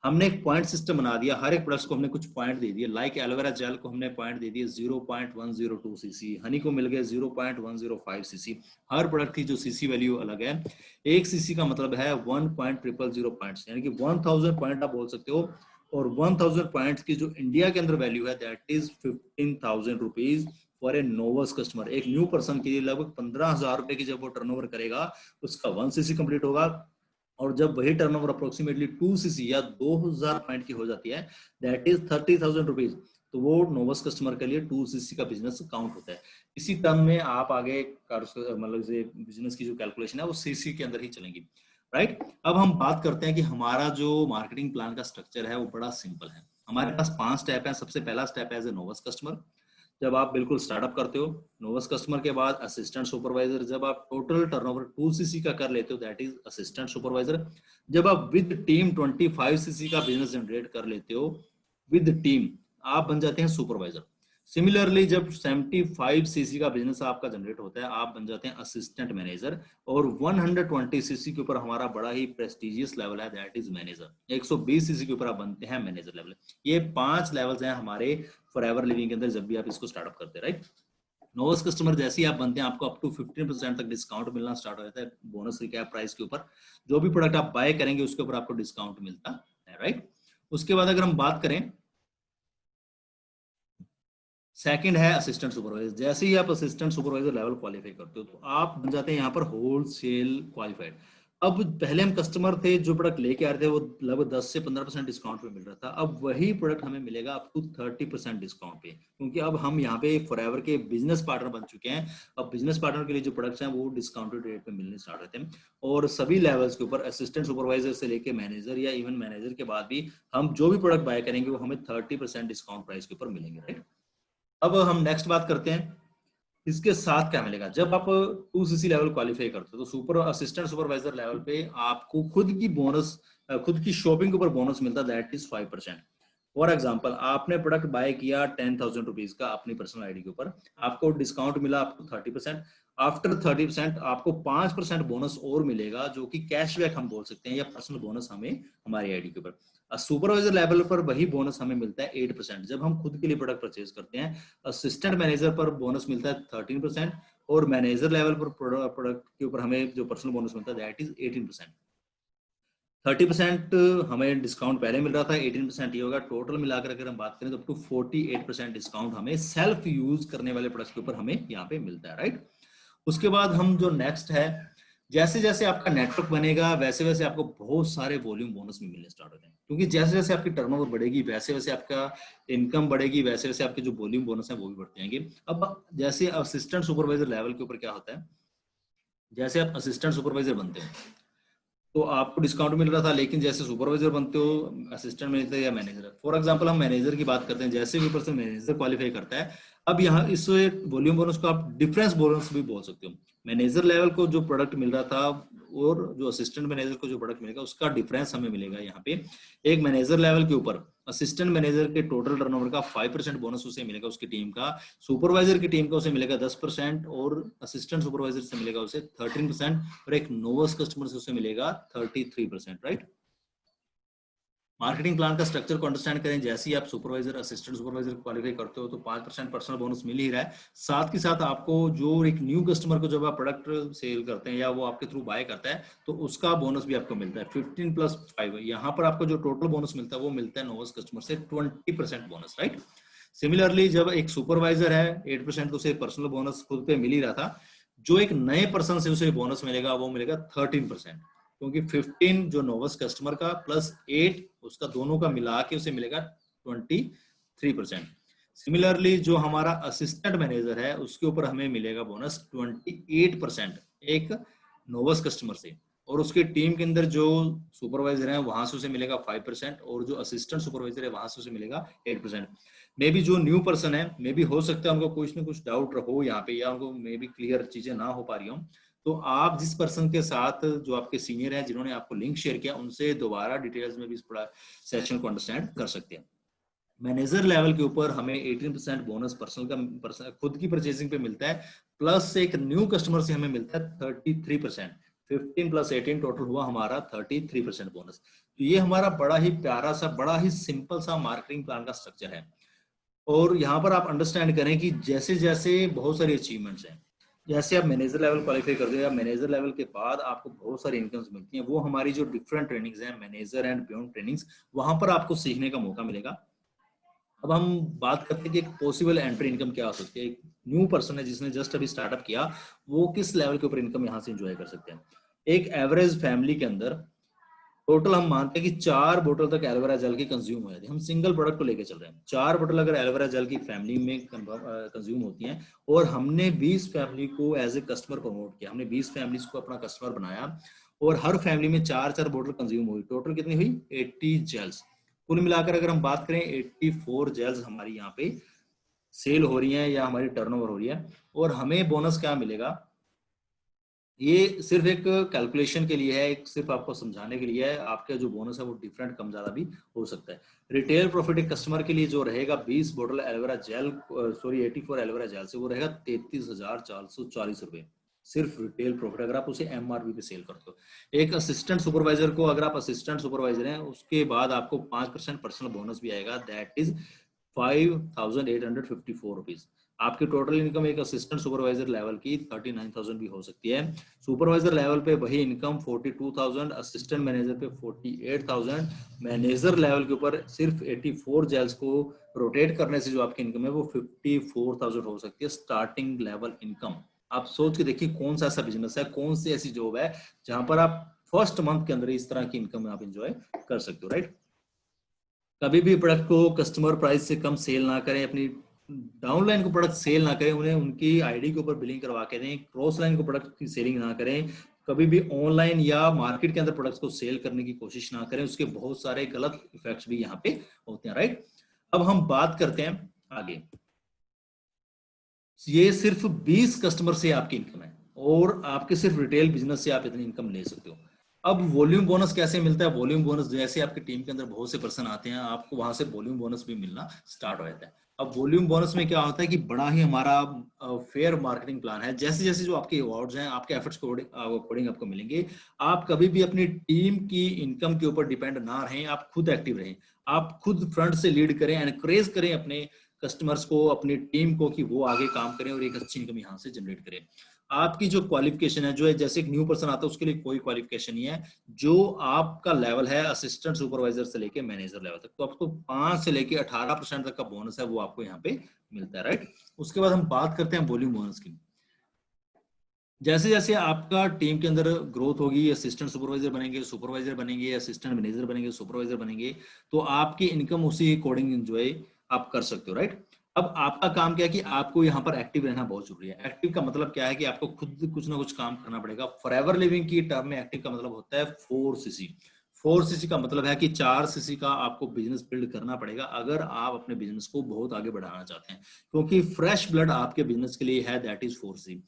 हमने एक पॉइंट सिस्टम बना दिया, हर एक प्रोडक्ट को हमने कुछ पॉइंट दे दिए। लाइक एलोवेरा जेल को हमने पॉइंट दे दिए 0.102 सीसी, हनी को मिल गए 0.105 सीसी। हर प्रोडक्ट की जो सीसी वैल्यू अलग है। एक सीसी का मतलब है 1.000 पॉइंट्स, यानी कि 1000 पॉइंट आप बोल सकते हो। और 1000 पॉइंट्स की जो इंडिया के अंदर वैल्यू है, that is 15,000 rupees for a novice customer. एक न्यू पर्सन के लिए लगभग 15,000 रुपए की जब वो टर्नओवर करेगा, उसका 1 सीसी कंप्लीट होगा। और जब वही टर्नओवर अप्रोक्सीमेटली 2 सीसी या 2000 पॉइंट की हो जाती है, दैट इज 30,000 रुपीज, तो वो नोवस कस्टमर के लिए 2 सीसी का बिजनेस काउंट होता है। इसी टर्म में आप आगे मतलब बिजनेस की जो कैलकुलेशन है, वो सीसी के अंदर ही चलेंगी, राइट। अब हम बात करते हैं कि हमारा जो मार्केटिंग प्लान का स्ट्रक्चर है, वो बड़ा सिंपल है। हमारे पास 5 स्टेप है। सबसे पहला स्टेप है एज ए नोवस कस्टमर, जब आप बिल्कुल स्टार्टअप करते हो। नोवस कस्टमर के बाद असिस्टेंट सुपरवाइजर, जब आप टोटल टर्नओवर 2 सीसी का कर लेते हो, दैट इज असिस्टेंट सुपरवाइजर। जब आप विद टीम 25 सीसी का बिजनेस जनरेट कर लेते हो विद टीम, आप बन जाते हैं सुपरवाइजर। सिमिलरली जब 75 सीसी का बिजनेस आपका जनरेट होता है, आप बन जाते हैं असिस्टेंट मैनेजर, और 120 सीसी के ऊपर हमारा बड़ा ही प्रेस्टिजियस लेवल है, दैट इज मैनेजर। 120 सीसी के ऊपर आप बनते हैं मैनेजर लेवल। ये 5 लेवल्स हैं हमारे फॉरएवर लिविंग के अंदर जब भी आप इसको स्टार्टअप करते हैं, राइट। नोवेस्ट कस्टमर जैसे ही आप बनते हैं, आपको अप टू 15% तक डिस्काउंट मिलना स्टार्ट हो जाता है बोनस रिकैप प्राइस के ऊपर। जो भी प्रोडक्ट आप बाय करेंगे उसके ऊपर आपको डिस्काउंट मिलता है, राइट। उसके बाद अगर हम बात करें, सेकंड है असिस्टेंट सुपरवाइजर। जैसे ही आप असिस्टेंट सुपरवाइजर लेवल क्वालिफाई करते हो तो आप बन जाते हैं यहाँ पर होलसेल क्वालिफाइड। अब पहले हम कस्टमर थे जो प्रोडक्ट लेके आ रहे थे, वो लगभग 10 से 15% डिस्काउंट पे मिल रहा था। अब वही प्रोडक्ट हमें मिलेगा अप टू 30% डिस्काउंट पे, क्योंकि अब हम यहाँ पे फॉरएवर के बिजनेस पार्टनर बन चुके हैं। अब बिजनेस पार्टनर के लिए जो प्रोडक्ट्स हैं वो डिस्काउंटेड रेट पे मिलने स्टार्ट होते हैं। और सभी लेवल्स के ऊपर असिस्टेंट सुपरवाइजर से लेके मैनेजर या इवन मैनेजर के बाद भी हम जो भी प्रोडक्ट बाय करेंगे वो हमें 30% डिस्काउंट प्राइस के ऊपर मिलेंगे, राइट। अब हम नेक्स्ट बात करते हैं, इसके साथ क्या मिलेगा। जब आप 2 सीसी लेवल क्वालिफाई करते हो तो सुपर असिस्टेंट सुपरवाइजर लेवल पे आपको खुद की बोनस, खुद की शॉपिंग के ऊपर बोनस मिलता है, दैट इज 5%। फॉर एग्जाम्पल, आपने प्रोडक्ट बाय किया 10,000 रुपीज का अपनी पर्सनल आईडी के ऊपर, आपको डिस्काउंट मिला आपको 30%। आफ्टर 30% आपको 5% बोनस और मिलेगा, जो कि कैशबैक हम बोल सकते हैं, या पर्सनल बोनस हमें हमारी आईडी के ऊपर। सुपरवाइजर लेवल पर वही बोनस हमें मिलता है 8% जब हम खुद के लिए प्रोडक्ट परचेज करते हैं। असिस्टेंट मैनेजर पर बोनस मिलता है 13%, और मैनेजर लेवल पर प्रोडक्ट के ऊपर हमें जो पर्सनल बोनस मिलता है दैट इज 18%। 30% हमें डिस्काउंट पहले मिल रहा था, 18% ये होगा। टोटल मिलाकर अगर हम बात करें तो अप टू 48% डिस्काउंट हमें सेल्फ यूज करने वाले प्रोडक्ट्स के ऊपर हमें यहाँ पे मिलता है, राइट। उसके बाद हम जो नेक्स्ट है, जैसे जैसे आपका नेटवर्क बनेगा वैसे वैसे आपको बहुत सारे वॉल्यूम बोनस में मिलने स्टार्ट होते हैं, क्योंकि जैसे जैसे आपकी टर्नओवर बढ़ेगी वैसे वैसे आपका इनकम बढ़ेगी, वैसे वैसे आपके जो वॉल्यूम बोनस है वो भी बढ़ते जाएंगे। अब जैसे असिस्टेंट सुपरवाइजर लेवल के ऊपर क्या होता है, जैसे आप असिस्टेंट सुपरवाइजर बनते हो तो आपको डिस्काउंट मिल रहा था, लेकिन जैसे सुपरवाइजर बनते हो, असिस्टेंट मैनेजर या मैनेजर, फॉर एग्जांपल हम मैनेजर की बात करते हैं, जैसे भी पर्सन मैनेजर क्वालिफाई करता है, अब यहाँ इस वॉल्यूम बोनस को आप डिफरेंस बोनस भी बोल सकते हो। मैनेजर लेवल को जो प्रोडक्ट मिल रहा था और जो असिस्टेंट मैनेजर को जो प्रोडक्ट मिलेगा उसका डिफरेंस हमें मिलेगा यहाँ पे। एक मैनेजर लेवल के ऊपर असिस्टेंट मैनेजर के टोटल टर्नओवर का 5% बोनस उसे मिलेगा उसकी टीम का, सुपरवाइजर की टीम का उसे मिलेगा 10%, और असिस्टेंट सुपरवाइजर से मिलेगा उसे 13%, और एक नोवस कस्टमर से उसे मिलेगा 33%, राइट। मार्केटिंग प्लान का स्ट्रक्चर को अंडरस्टैंड करें, जैसे ही आप सुपरवाइजर असिस्टेंट सुपरवाइजर क्वालिफाई करते हो तो 5% पर्सनल बोनस मिल ही रहा है। साथ के साथ आपको जो एक न्यू कस्टमर को जब आप प्रोडक्ट सेल करते हैं या वो आपके थ्रू बाय करता है तो उसका बोनस भी आपको मिलता है 15+5। यहाँ पर आपको जो टोटल बोनस मिलता है वो मिलता है नोवस कस्टमर से 20% बोनस, राइट। सिमिलरली जब एक सुपरवाइजर है 8% उसे पर्सनल बोनस खुद पे मिल ही रहा था, जो एक नए पर्सन से उसे बोनस मिलेगा वो मिलेगा 13%, क्योंकि 15 जो नोवस कस्टमर का प्लस 8 उसका दोनों का मिला के उसे मिलेगा 23%। सिमिलरली जो हमारा असिस्टेंट मैनेजर है उसके ऊपर हमें मिलेगा बोनस 28% एक नोवस कस्टमर से, और उसकी टीम के अंदर जो सुपरवाइजर है वहां से उसे मिलेगा 5%, और जो असिस्टेंट सुपरवाइजर है वहां से उसे मिलेगा 8%। मे बी जो न्यू पर्सन है, मे बी हो सकता है उनको कुछ ना कुछ डाउट हो यहाँ पे, या उनको मे बी क्लियर चीजें ना हो पा रही हो, तो आप जिस पर्सन के साथ जो आपके सीनियर हैं जिन्होंने आपको लिंक शेयर किया उनसे दोबारा डिटेल्स में भी इस पूरा सेशन को अंडरस्टैंड कर सकते हैं। मैनेजर लेवल के ऊपर हमें 18% बोनस खुद की परचेसिंग पे मिलता है, प्लस एक न्यू कस्टमर से हमें मिलता है 33%। 15+18 टोटल हुआ हमारा 33% बोनस। तो ये हमारा बड़ा ही प्यारा सा, बड़ा ही सिंपल सा मार्केटिंग प्लान का स्ट्रक्चर है। और यहाँ पर आप अंडरस्टैंड करें कि जैसे जैसे बहुत सारी अचीवमेंट्स हैं, जैसे आप मैनेजर लेवल क्वालिफाई कर दो या मैनेजर लेवल के बाद आपको बहुत सारी इनकम्स मिलती हैं, वो हमारी जो डिफरेंट ट्रेनिंग्स हैं मैनेजर एंड बियॉन्ड ट्रेनिंग्स, वहां पर आपको सीखने का मौका मिलेगा। अब हम बात करते हैं कि एक पॉसिबल एंट्री इनकम क्या हो सकती है। एक न्यू पर्सन है जिसने जस्ट अभी स्टार्टअप किया, वो किस लेवल के ऊपर इनकम यहाँ से एंजॉय कर सकते हैं। एक एवरेज फैमिली के अंदर टोटल हम मानते हैं कि 4 बोतल तक एलोवेरा जेल की कंज्यूम हो जाती है। हम सिंगल प्रोडक्ट को लेकर चल रहे हैं, 4 बोतल अगर एलोवेरा जेल की फैमिली में कंज्यूम होती हैं, और हमने 20 फैमिली को एज ए कस्टमर प्रमोट किया, हमने 20 फैमिलीज को अपना कस्टमर बनाया, और हर फैमिली में 4-4 बोतल कंज्यूम हुई, टोटल कितनी हुई 80 जेल्स। कुल मिलाकर अगर हम बात करें 84 जेल्स हमारी यहाँ पे सेल हो रही हैं या हमारी टर्नओवर हो रही है, और हमें बोनस क्या मिलेगा ये सिर्फ एक कैलकुलेशन के लिए है, एक सिर्फ आपको समझाने के लिए है। आपका जो बोनस है वो डिफरेंट कम ज्यादा भी हो सकता है। रिटेल प्रॉफिट एक कस्टमर के लिए जो रहेगा 20 बोतल aloe vera gel, sorry 84 aloe vera gel से, वो रहेगा 33,440 रुपए, सिर्फ रिटेल प्रॉफिट अगर आप उसे एमआरपी पे सेल करते हो। एक असिस्टेंट सुपरवाइजर को, अगर आप असिस्टेंट सुपरवाइजर हैं, उसके बाद आपको 5% पर्सनल बोनस भी आएगा, दैट इज 5,854 रुपीज। आपकी टोटल इनकम एक असिस्टेंट सुपरवाइजर लेवल की 39,000 भी हो सकती है। सुपरवाइजर लेवल पे वही इनकम 42,000, असिस्टेंट मैनेजर पे 48,000, मैनेजर लेवल के ऊपर सिर्फ 84 जेल्स को रोटेट करने से जो आपकी इनकम है वो 54,000 हो सकती है स्टार्टिंग लेवल इनकम। आप सोच के देखिए कौन सा ऐसा बिजनेस है, कौन सी ऐसी जॉब है जहां पर आप फर्स्ट मंथ के अंदर इस तरह की इनकम आप इंजॉय कर सकते हो, राइट। कभी भी प्रोडक्ट को कस्टमर प्राइस से कम सेल ना करें, अपनी डाउनलाइन को प्रोडक्ट सेल ना करें, उन्हें उनकी आईडी के ऊपर बिलिंग करवा के दें। क्रॉस लाइन को प्रोडक्ट की सेलिंग ना करें, कभी भी ऑनलाइन या मार्केट के अंदर प्रोडक्ट्स को सेल करने की कोशिश ना करें, उसके बहुत सारे गलत इफेक्ट्स भी यहाँ पे होते हैं, राइट। अब हम बात करते हैं आगे। ये सिर्फ 20 कस्टमर से आपकी इनकम है और आपके सिर्फ रिटेल बिजनेस से आप इतनी इनकम ले सकते हो। अब वॉल्यूम बोनस कैसे मिलता है? वॉल्यूम बोनस जैसे आपकी टीम के अंदर बहुत से पर्सन आते हैं, आपको वहां से वॉल्यूम बोनस भी मिलना स्टार्ट हो जाता है। अब वॉल्यूम बोनस में क्या होता है कि बड़ा ही हमारा फेयर मार्केटिंग प्लान है। जैसे जैसे जो आपके अवार्ड्स हैं, आपके एफर्ट्स को अकॉर्डिंग आपको मिलेंगे। आप कभी भी अपनी टीम की इनकम के ऊपर डिपेंड ना रहें, आप खुद एक्टिव रहें, आप खुद फ्रंट से लीड करें, एनकरेज करें अपने कस्टमर्स को, अपनी टीम को, कि वो आगे काम करें और एक अच्छी इनकम यहाँ से जनरेट करें। आपकी जो क्वालिफिकेशन है, जो है जैसे एक न्यू पर्सन आता है उसके लिए कोई क्वालिफिकेशन नहीं है। जो आपका लेवल है असिस्टेंट सुपरवाइजर से लेके मैनेजर लेवल तक, तो आपको 5 से लेके 18% तक का बोनस है वो आपको यहाँ पे मिलता है, राइट। उसके बाद हम बात करते हैं वॉल्यूम बोनस की। जैसे जैसे आपका टीम के अंदर ग्रोथ होगी, असिस्टेंट सुपरवाइजर बनेंगे, सुपरवाइजर बनेंगे, असिस्टेंट मैनेजर बनेंगे, सुपरवाइजर बनेंगे, तो आपकी इनकम उसी अकॉर्डिंग एंजॉय आप कर सकते हो, राइट। अब आपका काम क्या है कि आपको यहाँ पर एक्टिव रहना बहुत जरूरी है। एक्टिव का मतलब क्या है कि आपको खुद कुछ ना कुछ काम करना पड़ेगा। फॉरएवर लिविंग की टर्म में एक्टिव का मतलब होता है 4cc। 4cc का मतलब है कि 4cc का आपको बिजनेस बिल्ड करना पड़ेगा अगर आप अपने बिजनेस को बहुत आगे बढ़ाना चाहते हैं, क्योंकि फ्रेश ब्लड आपके बिजनेस के लिए है, दैट इज 4c।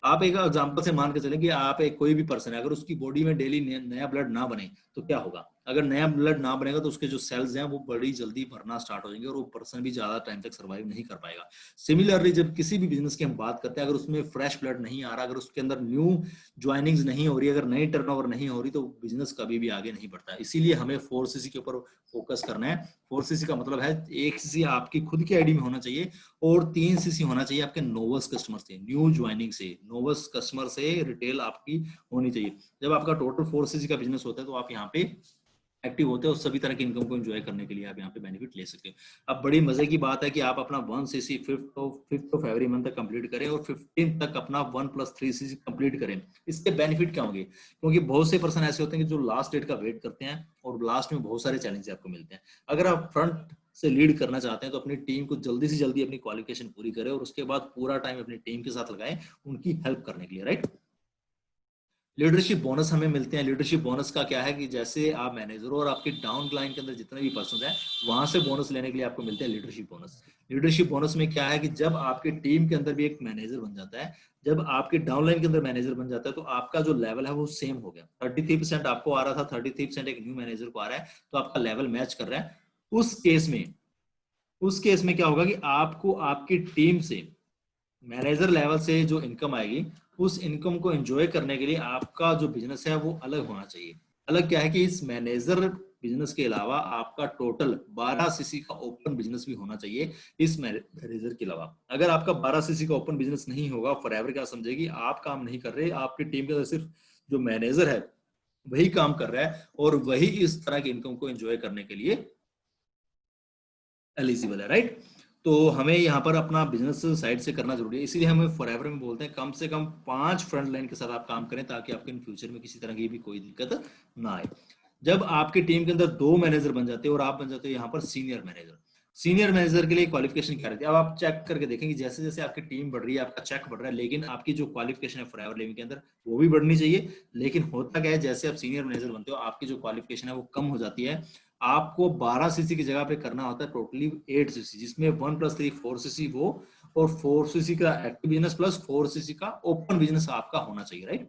आप एक एग्जांपल से मान के चलें कि आप एक कोई भी पर्सन है, अगर उसकी बॉडी में डेली नया ब्लड ना बने तो क्या होगा? अगर नया ब्लड ना बनेगा तो उसके जो सेल्स हैं वो बड़ी जल्दी भरना स्टार्ट हो जाएंगे और वो पर्सन भी ज्यादा टाइम तक सर्वाइव नहीं कर पाएगा। सिमिलरली जब किसी भी बिजनेस की हम बात करते हैं, अगर उसमें फ्रेश ब्लड नहीं आ रहा, अगर उसके अंदर न्यू ज्वाइनिंग्स नहीं हो रही, अगर नई टर्नओवर नहीं हो रही, तो बिजनेस कभी भी आगे नहीं बढ़ता। इसीलिए हमें 4cc के ऊपर फोकस करना है। 4cc का मतलब है 1cc आपकी खुद की आईडी में होना चाहिए और 3cc होना चाहिए आपके नोवस कस्टमर से, न्यू ज्वाइनिंग से, नोवस कस्टमर से रिटेल आपकी होनी चाहिए। जब आपका टोटल 4cc का बिजनेस होता है तो आप यहाँ पे एक्टिव होते हैं और सभी तरह की इनकम को एंजॉय करने के लिए आप यहाँ पे बेनिफिट ले सकते हो। अब बड़ी मजे की बात है कि आप अपना 1cc fifth of every month तक कंप्लीट करें और 15 तक अपना 1+3cc कंप्लीट करें। इसके बेनिफिट क्या होंगे? क्योंकि बहुत से पर्सन ऐसे होते हैं कि जो लास्ट डेट का वेट करते हैं और लास्ट में बहुत सारे चैलेंज आपको मिलते हैं। अगर आप फ्रंट से लीड करना चाहते हैं तो अपनी टीम को जल्दी से जल्दी अपनी क्वालिफिकेशन पूरी करें और उसके बाद पूरा टाइम अपनी टीम के साथ लगाएं उनकी हेल्प करने के लिए, राइट। लीडरशिप बोनस हमें मिलते हैं। लीडरशिप बोनस का क्या है कि जैसे आप मैनेजर और आपके डाउन लाइन के अंदर जितने भी पर्सन हैं वहां से बोनस लेने के लिए आपको मिलते हैं लीडरशिप बोनस। लीडरशिप बोनस में क्या है कि जब आपकी टीम के अंदर भी एक मैनेजर बन जाता है, जब आपके डाउन लाइन के अंदर मैनेजर बन जाता है, तो आपका जो लेवल है वो सेम हो गया। 33% आपको आ रहा था, 33% एक न्यू मैनेजर को आ रहा है, तो आपका लेवल मैच कर रहा है। उस केस में क्या होगा कि आपको आपकी टीम से, मैनेजर लेवल से जो इनकम आएगी, उस इनकम को एंजॉय करने के लिए आपका जो बिजनेस है वो अलग होना चाहिए। अलग क्या है कि इस मैनेजर बिजनेस के अलावा आपका टोटल 12cc का ओपन बिजनेस भी होना चाहिए इस मैनेजर के अलावा। अगर आपका 12cc का ओपन बिजनेस नहीं होगा, फॉरएवर क्या समझेगी, आप काम नहीं कर रहे, आपकी टीम के अंदर सिर्फ जो मैनेजर है वही काम कर रहा है और वही इस तरह की इनकम को एंजॉय करने के लिए एलिजिबल है, राइट। तो हमें यहाँ पर अपना बिजनेस साइड से करना जरूरी है। इसीलिए हमें फॉरएवर में बोलते हैं कम से कम 5 फ्रंट लाइन के साथ आप काम करें ताकि आपके इन फ्यूचर में किसी तरह की भी कोई दिक्कत ना आए। जब आपकी टीम के अंदर 2 मैनेजर बन जाते हैं और आप बन जाते हो यहाँ पर सीनियर मैनेजर। सीनियर मैनेजर के लिए क्वालिफिकेशन क्या रहती है? अब आप चेक करके देखेंगे जैसे जैसे आपकी टीम बढ़ रही है, आपका चेक बढ़ रहा है, लेकिन आपकी जो क्वालिफिकेशन है फॉरएवर लिविंग के अंदर वो भी बढ़नी चाहिए। लेकिन होता क्या है, जैसे आप सीनियर मैनेजर बनते हो आपकी जो क्वालिफिकेशन है वो कम हो जाती है। आपको 12cc की जगह पे करना होता है टोटली 8cc, जिसमें 1+3 4cc वो, और 4cc का एक्टिव बिजनेस प्लस 4cc का ओपन बिजनेस आपका होना चाहिए, राइट।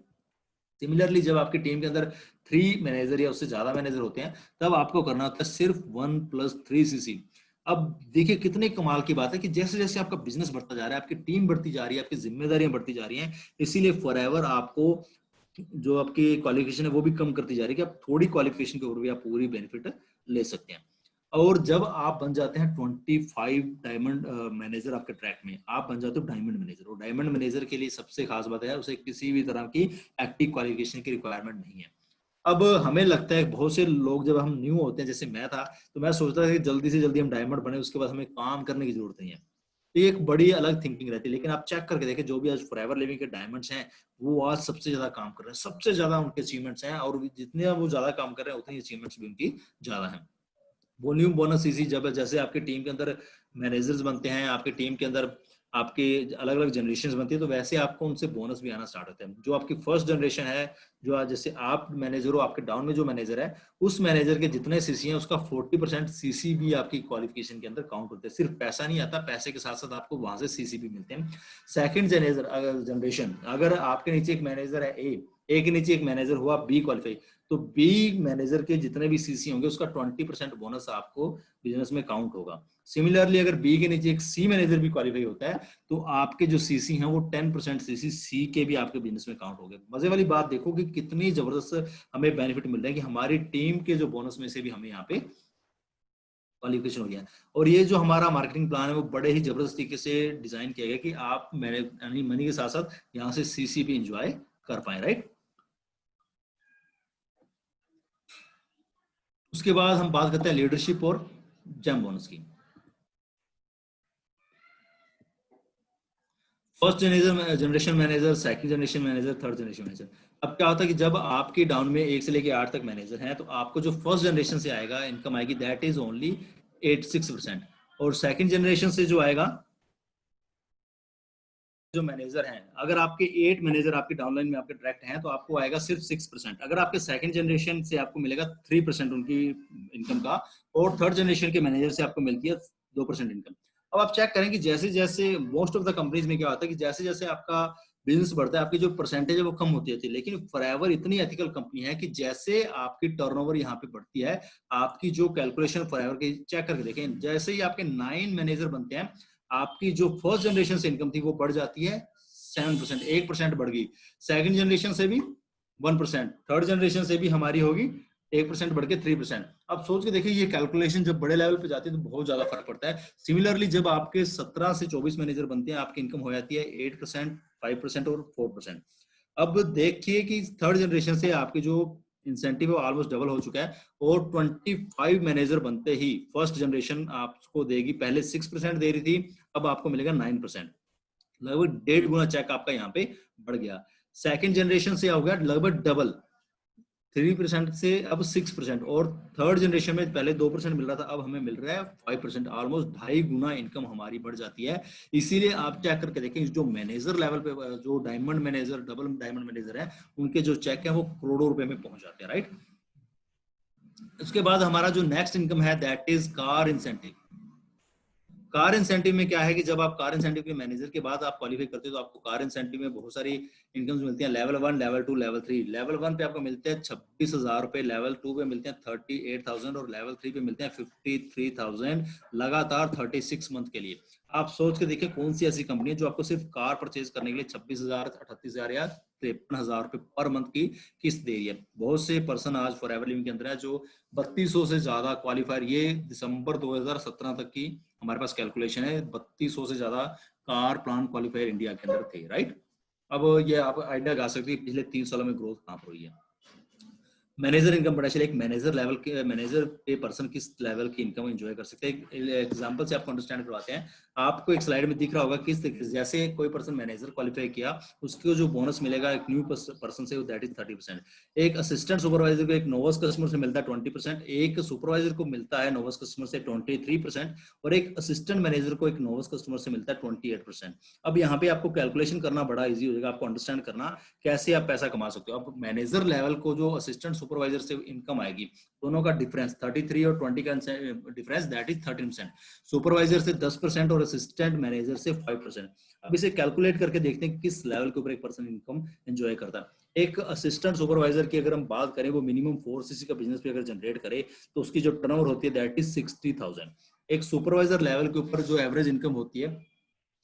सिमिलरली जब आपकी टीम के अंदर 3 मैनेजर या उससे ज्यादा मैनेजर होते हैं, तब आपको करना होता है सिर्फ 1+3 सीसी। अब देखिए कितने कमाल की बात है कि जैसे जैसे आपका बिजनेस बढ़ता जा रहा है, आपकी टीम बढ़ती जा रही है, आपकी जिम्मेदारियां बढ़ती जा रही हैं, इसीलिए फॉरएवर आपको जो आपकी क्वालिफिकेशन है वो भी कम करती जा रही है कि आप थोड़ी क्वालिफिकेशन के ऊपर भी आप पूरी बेनिफिट ले सकते हैं। और जब आप बन जाते हैं 25 डायमंड मैनेजर आपके ट्रैक में, आप बन जाते हो डायमंड मैनेजर। और डायमंड मैनेजर के लिए सबसे खास बात है उसे किसी भी तरह की एक्टिव क्वालिफिकेशन की रिक्वायरमेंट नहीं है। अब हमें लगता है बहुत से लोग जब हम न्यू होते हैं, जैसे मैं था, तो मैं सोचता था कि जल्दी से जल्दी हम डायमंड बने, उसके बाद हमें काम करने की जरूरत नहीं है। तो ये एक बड़ी अलग थिंकिंग रहती है। लेकिन आप चेक करके देखें जो भी आज फॉरएवर लिविंग के डायमंड्स हैं, वो आज सबसे ज्यादा काम कर रहे हैं, सबसे ज्यादा उनके अचीवमेंट्स हैं, और जितने वो ज्यादा काम कर रहे हैं उतनी अचीवमेंट्स भी उनकी ज्यादा है। वॉल्यूम बोनस इसी जब जैसे आपके टीम के अंदर मैनेजर्स बनते हैं, आपके टीम के अंदर आपके अलग अलग जनरेशन बनती है, तो वैसे आपको उनसे बोनस भी आना स्टार्ट होता है। जो आपकी फर्स्ट जनरेशन है, जो आज जैसे आप मैनेजर हो, आपके डाउन में जो मैनेजर है, उस मैनेजर के जितने सीसी हैं उसका 40% सीसी भी आपकी क्वालिफिकेशन के अंदर काउंट होते हैं। सिर्फ पैसा नहीं आता, पैसे के साथ साथ आपको वहां से सीसी भी मिलते हैं। सेकंड जनरेशन, अगर आपके नीचे एक मैनेजर है ए के नीचे एक मैनेजर हुआ बी क्वालिफाई, तो बी मैनेजर के जितने भी सीसी होंगे उसका 20% बोनस आपको बिजनेस में काउंट होगा। सिमिलरली अगर बी के नीचे एक सी मैनेजर भी क्वालिफाई होता है, तो आपके जो सीसी हैं वो 10% सीसी सी के भी आपके बिजनेस में काउंट हो गए। मजे वाली बात देखो कि कितनी जबरदस्त हमें बेनिफिट मिल रहा है कि हमारी टीम के जो बोनस में से भी हमें यहाँ पे क्वालिफिकेशन हो गया। और ये जो हमारा मार्केटिंग प्लान है वो बड़े ही जबरदस्त तरीके से डिजाइन किया गया कि आप मैंने मनी के साथ साथ यहाँ से सीसी भी इंजॉय कर पाए, राइट। उसके बाद हम बात करते हैं लीडरशिप और जेम बोनस की। First generation manager, second generation manager, third generation manager. अब क्या होता है कि जब आपकी डाउन में 1 से लेके 8 तक मैनेजर हैं, तो आपको जो फर्स्ट जनरेशन से आएगा इनकम आएगी दैट इज ओनली 86%। और सेकंड जनरेशन से जो आएगा, जो मैनेजर हैं, अगर आपके 8 मैनेजर आपके डाउनलाइन में आपके डायरेक्ट हैं, तो आपको आएगा सिर्फ 6%। अगर आपके सेकंड जनरेशन से आपको मिलेगा 3% उनकी इनकम का, और थर्ड जनरेशन के मैनेजर से आपको मिलती है 2% इनकम। अब आप चेक करें कि जैसे जैसे मोस्ट ऑफ द कंपनीज में क्या होता है कि जैसे जैसे आपका बिजनेस बढ़ता है, आपकी जो परसेंटेज है वो कम होती है। लेकिन फॉरएवर इतनी एथिकल कंपनी है कि जैसे आपकी टर्नओवर यहाँ पे बढ़ती है, आपकी जो कैलकुलेशन फॉरएवर की चेक करके देखें, जैसे ही आपके 9 मैनेजर बनते हैं, आपकी जो फर्स्ट जनरेशन से इनकम थी वो बढ़ जाती है 7%, 1% बढ़ गई। सेकंड जनरेशन से भी 1%, थर्ड जनरेशन से भी हमारी होगी 1% बढ़ के 3%। अब सोच के देखिए ये कैलकुलेशन जब बड़े लेवल पे जाती है तो बहुत ज्यादा फर्क पड़ता है। सिमिलरली जब आपके 17 से 24 मैनेजर बनते हैं, आपकी इनकम हो जाती है 8%, 5% और 4%। अब देखिए कि थर्ड जनरेशन से आपके जो इंसेंटिव है वो ऑलमोस्ट डबल हो चुका है, और 25 मैनेजर बनते ही फर्स्ट जनरेशन आपको देगी, पहले 6% दे रही थी, अब आपको मिलेगा 9%। लगभग 1.5 गुना चेक आपका यहाँ पे बढ़ गया। सेकंड जनरेशन से हो गया लगभग डबल, 3% से अब 6%। और थर्ड जनरेशन में पहले 2% मिल रहा था, अब हमें मिल रहा है 5%। ऑलमोस्ट 2.5 गुना इनकम हमारी बढ़ जाती है। इसीलिए आप चेक करके देखें, जो मैनेजर लेवल पे जो diamond manager, double diamond manager है, उनके जो चेक है वो करोड़ों रुपए में पहुंच जाते हैं, राइट। उसके बाद हमारा जो नेक्स्ट इनकम है that is car incentive. Car incentive में क्या है कि जब आप कार इंसेंटिव के मैनेजर के बाद आप क्वालिफाई करते हो, तो आपको कार इंसेंटिव में बहुत सारी इनकम्स मिलती हैं। Level 1, level 2, level 3। लेवल 1 पे आपको मिलते हैं 26,000 रुपए, लेवल 2 पे मिलते हैं 38,000, और लेवल 3 पे मिलते हैं 53,000 लगातार 36 मंथ के लिए। आप सोच के देखिए कौन सी ऐसी कंपनी है जो आपको सिर्फ कार परचेज करने के लिए 26,000, 38,000 या 53,000 रुपए पर मंथ की किस्त दे रही है। बहुत से पर्सन आज फॉरएवर लिविंग के अंदर है जो 3200 से ज्यादा क्वालिफायर, ये दिसंबर 2017 तक की हमारे पास कैलकुलेशन है, 3200 से ज्यादा कार प्लान क्वालिफायर इंडिया के अंदर थे, राइट। अब ये आप आइडिया लगा सकते हैं पिछले 3 सालों में ग्रोथ कहाँ पर हुई है। मैनेजर इनकम पोटेंशियल, एक मैनेजर लेवल के मैनेजर पे पर्सन किस लेवल की इनकम एंजॉय कर सकते हैं, एक एग्जांपल से आपको अंडरस्टैंड करवाते हैं। आपको एक स्लाइड में दिख रहा होगा किस जैसे कोई पर्सन मैनेजर क्वालिफाई किया, उसको जो बोनस मिलेगा एक new person say that is 30%। एक असिस्टेंट सुपरवाइजर को एक नोवस कस्टमर से मिलता है 20%, एक सुपरवाइजर को मिलता है नोवस कस्टमर से 23%, और एक असिस्टेंट मैनेजर को एक नोवस कस्टमर से मिलता है 28%। अब यहाँ पे आपको कैलकुलेशन करना बड़ा ईजी हो जाएगा, आपको अंडरस्टैंड करना कैसे आप पैसा कमा सकते हो। अब मैनेजर लेवल को जो असिस्टेंट सुपरवाइजर से इनकम आएगी, दोनों का डिफरेंस 33 और 20 का डिफरेंस दैट इज 13%। सुपरवाइजर से 10% और असिस्टेंट मैनेजर से 5%। अब इसे कैलकुलेट करके देखते हैं किस लेवल के ऊपर एक पर्सन इनकम एंजॉय करता है। एक असिस्टेंट सुपरवाइजर की अगर हम बात करें, वो मिनिमम 4 सीसी का बिजनेस भी अगर जनरेट करे तो उसकी जो टर्नओवर होती है दैट इज 60,000। एक सुपरवाइजर लेवल के ऊपर जो एवरेज इनकम होती है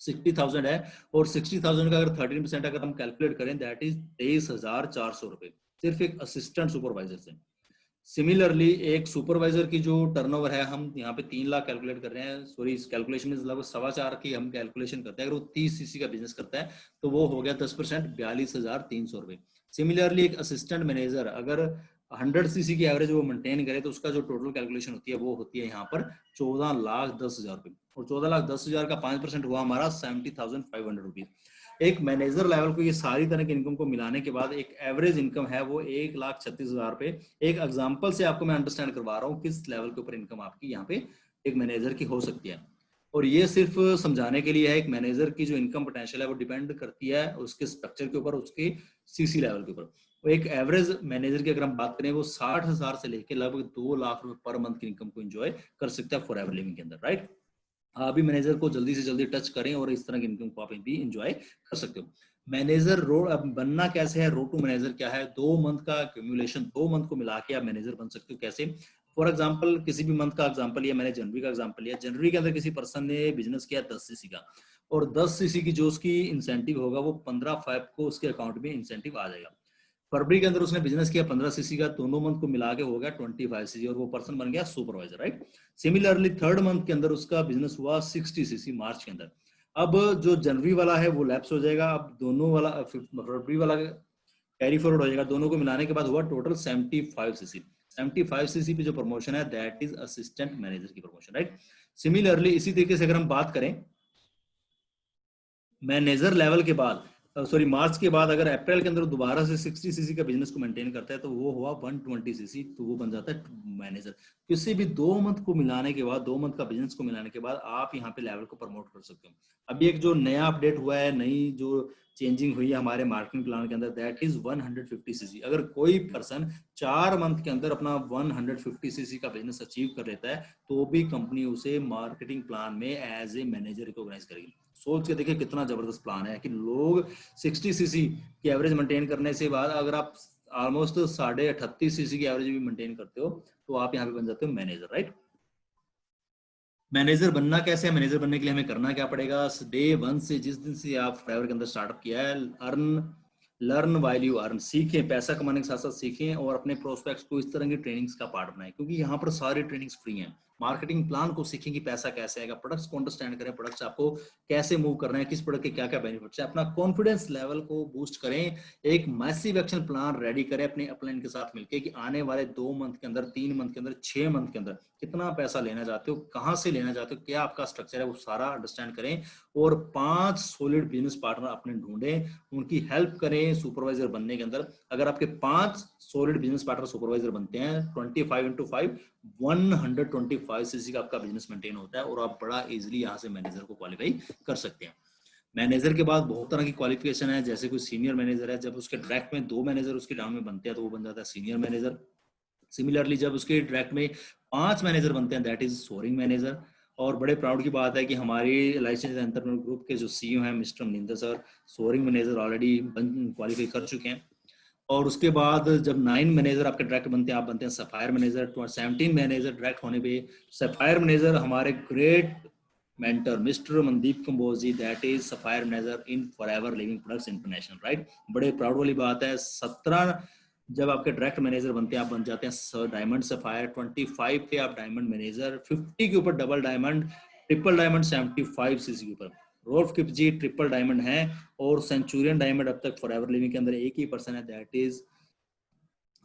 60,000 है, और 60,000 का अगर 13% अगर हम कैलकुलेट करें दैट इज 23,400 रुपए सिर्फ एक असिस्टेंट सुपरवाइजर से। सिमिलरली एक सुपरवाइजर की जो टर्नओवर है, हम यहाँ पे 3 लाख कैलकुलेट कर रहे हैं, सॉरी इस कैलकुलेशन में लगभग 4.25 की हम कैलकुलेशन करते हैं। अगर वो 30 सीसी का बिजनेस करता है तो वो हो गया 10%, 42,300 रुपए। सिमिलरली एक असिस्टेंट मैनेजर अगर 100 सीसी की एवरेज वो मेंटेन करे तो उसका जो टोटल कैलकुलेशन होती है वो होती है यहाँ पर 14,10,000 रुपए, और 14,10,000 का 5% हुआ हमारा 70,500 रुपीज। एक मैनेजर लेवल को ये सारी तरह की इनकम को मिलाने के बाद एक एवरेज इनकम है वो 1,36,000 रुपए। एक एग्जांपल से आपको मैं अंडरस्टैंड करवा रहा हूँ किस लेवल के ऊपर इनकम आपकी यहाँ पे एक मैनेजर की हो सकती है। और ये सिर्फ समझाने के लिए है, एक मैनेजर की जो इनकम पोटेंशियल है वो डिपेंड करती है उसके स्ट्रक्चर के ऊपर, उसके सीसी लेवल के ऊपर। तो एक एवरेज मैनेजर की अगर हम बात करें वो 60,000 से लेकर लगभग 2 लाख रुपए पर मंथ की इनकम को एंजॉय कर सकता है फॉरएवर लिविंग के अंदर, राइट। आप भी मैनेजर को जल्दी से जल्दी टच करें और इस तरह की इनकम को आप भी इंजॉय कर सकते हो। मैनेजर रोड अब बनना कैसे है, रोड टू मैनेजर क्या है, 2 मंथ का एक्यूमुलेशन, 2 मंथ को मिला के आप मैनेजर बन सकते हो। कैसे? फॉर एग्जाम्पल किसी भी मंथ का एग्जाम्पल लिया मैंने, जनवरी का एग्जाम्पल लिया, जनवरी के अंदर किसी पर्सन ने बिजनेस किया 10 सीसी का, और 10 सीसी की जो उसकी इंसेंटिव होगा वो 15/5 को उसके अकाउंट में इंसेंटिव आ जाएगा। फरवरी के अंदर उसने बिजनेस किया 15 सीसी का, दोनों मंथ को मिला के हो गया 25 सीसी, और वो पर्सन बन गया supervisor, right. Similarly third month के अंदर उसका बिजनेस हुआ 60 सीसी मार्च के अंदर। अब जो जनवरी वाला है वो लैप्स हो जाएगा, अब दोनों वाला फरवरी वाला कैरी फॉरवर्ड हो जाएगा, दोनों को मिलाने के बाद हुआ टोटल 75 सीसी। 75 सीसी पे जो प्रमोशन है दैट इज असिस्टेंट मैनेजर की प्रमोशन, राइट। सिमिलरली इसी तरीके से अगर हम बात करें मैनेजर लेवल के बाद, सॉरी मार्च के बाद अगर अप्रैल के अंदर दोबारा से 60 सीसी का बिजनेस को मेंटेन करता है तो वो हुआ 120 सीसी, तो वो बन जाता है मैनेजर। किसी भी 2 मंथ को मिलाने के बाद, 2 मंथ का बिजनेस को मिलाने के बाद आप यहाँ पे लेवल को प्रमोट कर सकते हो। अभी एक जो नया अपडेट हुआ है, नई जो चेंजिंग हुई है हमारे मार्केटिंग प्लान के अंदर दैट इज 150 सीसी। अगर कोई पर्सन 4 मंथ के अंदर अपना 150 सीसी का बिजनेस अचीव कर लेता है तो भी कंपनी उसे मार्केटिंग प्लान में एज ए मैनेजर रिकॉग्नाइज करेगी। सोच के देखिए कितना जबरदस्त प्लान है कि लोग 60 सीसी की एवरेज मेंटेन करने से बाद अगर आप ऑलमोस्ट 38.5 सीसी की एवरेज भी मेंटेन करते हो तो आप यहाँ पे बन जाते हो मैनेजर, राइट। मैनेजर बनना कैसे है, मैनेजर बनने के लिए हमें करना क्या पड़ेगा, डे 1 से, जिस दिन से आप फ्लाईओवर के अंदर स्टार्टअप किया है, earn learn while you earn, सीखें, पैसा कमाने के साथ साथ सीखें और अपने प्रोस्पेक्ट्स को इस तरह की ट्रेनिंग्स का पार्ट बनाएं, क्योंकि यहाँ पर सारी ट्रेनिंग्स फ्री हैं। मार्केटिंग प्लान को सीखें कि पैसा कैसे आएगा, प्रोडक्ट्स को अंडरस्टैंड करें, प्रोडक्ट्स आपको कैसे मूव करना है, किस प्रोडक्ट के क्या क्या बेनिफिट्स है, अपना कॉन्फिडेंस लेवल को बूस्ट करें, एक मैसिव एक्शन प्लान रेडी करें अपने अपलाइन के साथ मिलकर कि आने वाले 2 मंथ के अंदर, 3 मंथ के अंदर, 6 मंथ के अंदर कितना पैसा लेना चाहते हो, कहाँ से लेना चाहते हो, क्या आपका स्ट्रक्चर है, वो सारा अंडरस्टैंड करें और 5 सॉलिड बिजनेस पार्टनर अपने ढूंढें, उनकी हेल्प करें सुपरवाइजर बनने के अंदर। अगर आपके 5 सॉलिड बिजनेस पार्टनर सुपरवाइजर बनते हैं 25x5 125 सीसी का आपका बिजनेस मेंटेन होता है और आप बड़ा इजीली यहाँ से मैनेजर को क्वालिफाई कर सकते हैं। मैनेजर के बाद बहुत तरह की क्वालिफिकेशन है, जैसे कोई सीनियर मैनेजर है, जब उसके डायरेक्ट में 2 मैनेजर उसके डाउन में बनते हैं तो वो बन जाता है सीनियर मैनेजर। सिमिलरली जब उसके डायरेक्ट में 5 मैनेजर बनते हैं दैट इज सोअरिंग मैनेजर। और बड़े प्राउड की बात है कि हमारी लाइसेंस एंटरप्रेन्योर ग्रुप के जो सीईओ हैं mister Maninder sir, soaring manager already qualify कर चुके हैं। और उसके बाद जब 9 मैनेजर आपके डायरेक्ट बनते हैं, आप बनते हैं सफायर मैनेजर। 17 मैनेजर डायरेक्ट होने पे सफायर मैनेजर हमारे great mentor mister Mandeep Kamboj ji, that is sapphire manager in forever living products international, right. बड़े प्राउड वाली बात है। 17 जब आपके डायरेक्ट मैनेजर बनते हैं आप बन जाते हैं डायमंड सफायर। 25 पे आप डायमंड मैनेजर, 50 के ऊपर double diamond, triple diamond 75 CC के ऊपर रोल्फ किप जी ट्रिपल डायमंड है। और सेंचुरियन डायमंड अब तक फॉरएवर लिविंग के अंदर एक ही पर्सन है, दैट इज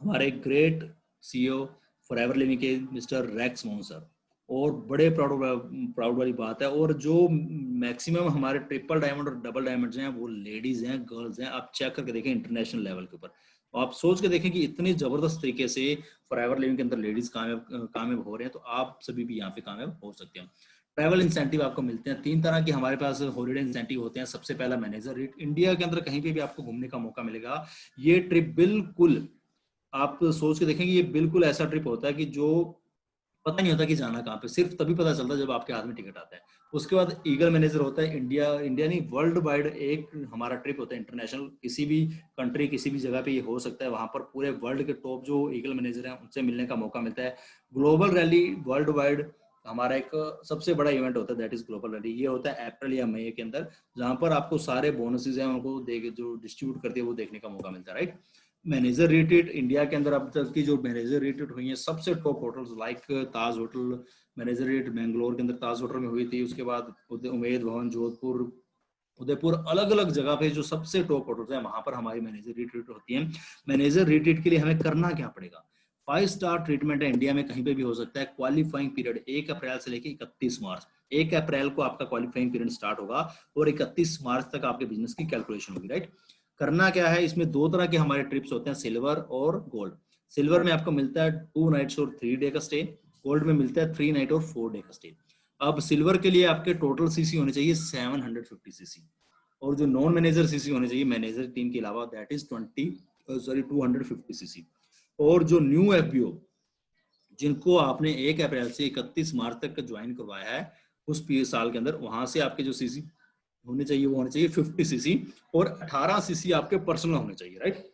हमारे ग्रेट सीईओ फॉरएवर लिविंग के मिस्टर रैक्स मोहन सर। और बड़े प्राउड वाली बात है। और जो मैक्सिमम हमारे ट्रिपल डायमंड और डबल डायमंड्स हैं वो लेडीज हैं, गर्ल्स हैं। आप चेक करके देखें इंटरनेशनल लेवल के ऊपर, तो आप सोच के देखें कि इतनी जबरदस्त तरीके से फॉरएवर लिविंग के अंदर लेडीज कामयाब हो रहे हैं, तो आप सभी भी यहाँ पे कामयाब हो सकते हैं। ट्रैवल इंसेंटिव आपको मिलते हैं 3 तरह के हमारे पास हॉलीडे इंसेंटिव होते हैं। सबसे पहला मैनेजर रेट, इंडिया के अंदर कहीं पे भी आपको घूमने का मौका मिलेगा। ये ट्रिप बिल्कुल आप सोच के देखेंगे, ये बिल्कुल ऐसा ट्रिप होता है कि जो पता नहीं होता कि जाना कहाँ पे, सिर्फ तभी पता चलता है जब आपके हाथ में टिकट आता है। उसके बाद ईगल मैनेजर होता है, इंडिया इंडिया नहीं वर्ल्ड वाइड एक हमारा ट्रिप होता है इंटरनेशनल, किसी भी कंट्री किसी भी जगह पे ये हो सकता है, वहां पर पूरे वर्ल्ड के टॉप जो ईगल मैनेजर हैं उनसे मिलने का मौका मिलता है। ग्लोबल रैली वर्ल्ड वाइड हमारा एक सबसे बड़ा इवेंट होता है, दैट इज ग्लोबल रैली। ये होता है अप्रैल या मई के अंदर, जहां पर आपको सारे बोनसेस हैं उनको देख जो डिस्ट्रीब्यूट करती है वो देखने का मौका मिलता है, राइट। मैनेजर रिट्रीट इंडिया के अंदर अब तक की जो मैनेजर रिट्रीट हुई है सबसे टॉप होटल्स लाइक ताज होटल, मैनेजर रिट्रीट बेंगलोर के अंदर ताज होटल में हुई थी, उसके बाद उमेद भवन जोधपुर, उदयपुर, अलग अलग जगह पे जो सबसे टॉप होटल्स है वहां पर हमारी मैनेजर रिट्रीट होती है। मैनेजर रिट्रीट के लिए हमें करना क्या पड़ेगा? 5 स्टार ट्रीटमेंट है इंडिया में कहीं पे भी हो सकता है। क्वालिफाइंग पीरियड 1 अप्रैल से लेकर 31 मार्च, 1 अप्रैल को आपका क्वालिफाइंग पीरियड स्टार्ट होगा और 31 मार्च तक आपके बिजनेस की कैलकुलेशन होगी, राइट। करना क्या है, इसमें 2 तरह के हमारे ट्रिप्स होते हैं, सिल्वर और गोल्ड। सिल्वर में आपको मिलता है 2 नाइट्स और 3 डे का स्टे, गोल्ड में मिलता है 3 नाइट और 4 डे का स्टे। अब सिल्वर के लिए आपके टोटल सीसी होने चाहिए 750 सीसी, और जो नॉन मैनेजर सीसी होने चाहिए मैनेजर टीम के अलावा दैट इज 250 सीसी। और जो न्यू एफबीओ जिनको आपने 1 अप्रैल से 31 मार्च तक ज्वाइन करवाया है उस साल के अंदर, वहां से आपके जो सीसी होने चाहिए वो होने चाहिए 50 सीसी, और 18 सीसी आपके पर्सनल होने चाहिए, राइट।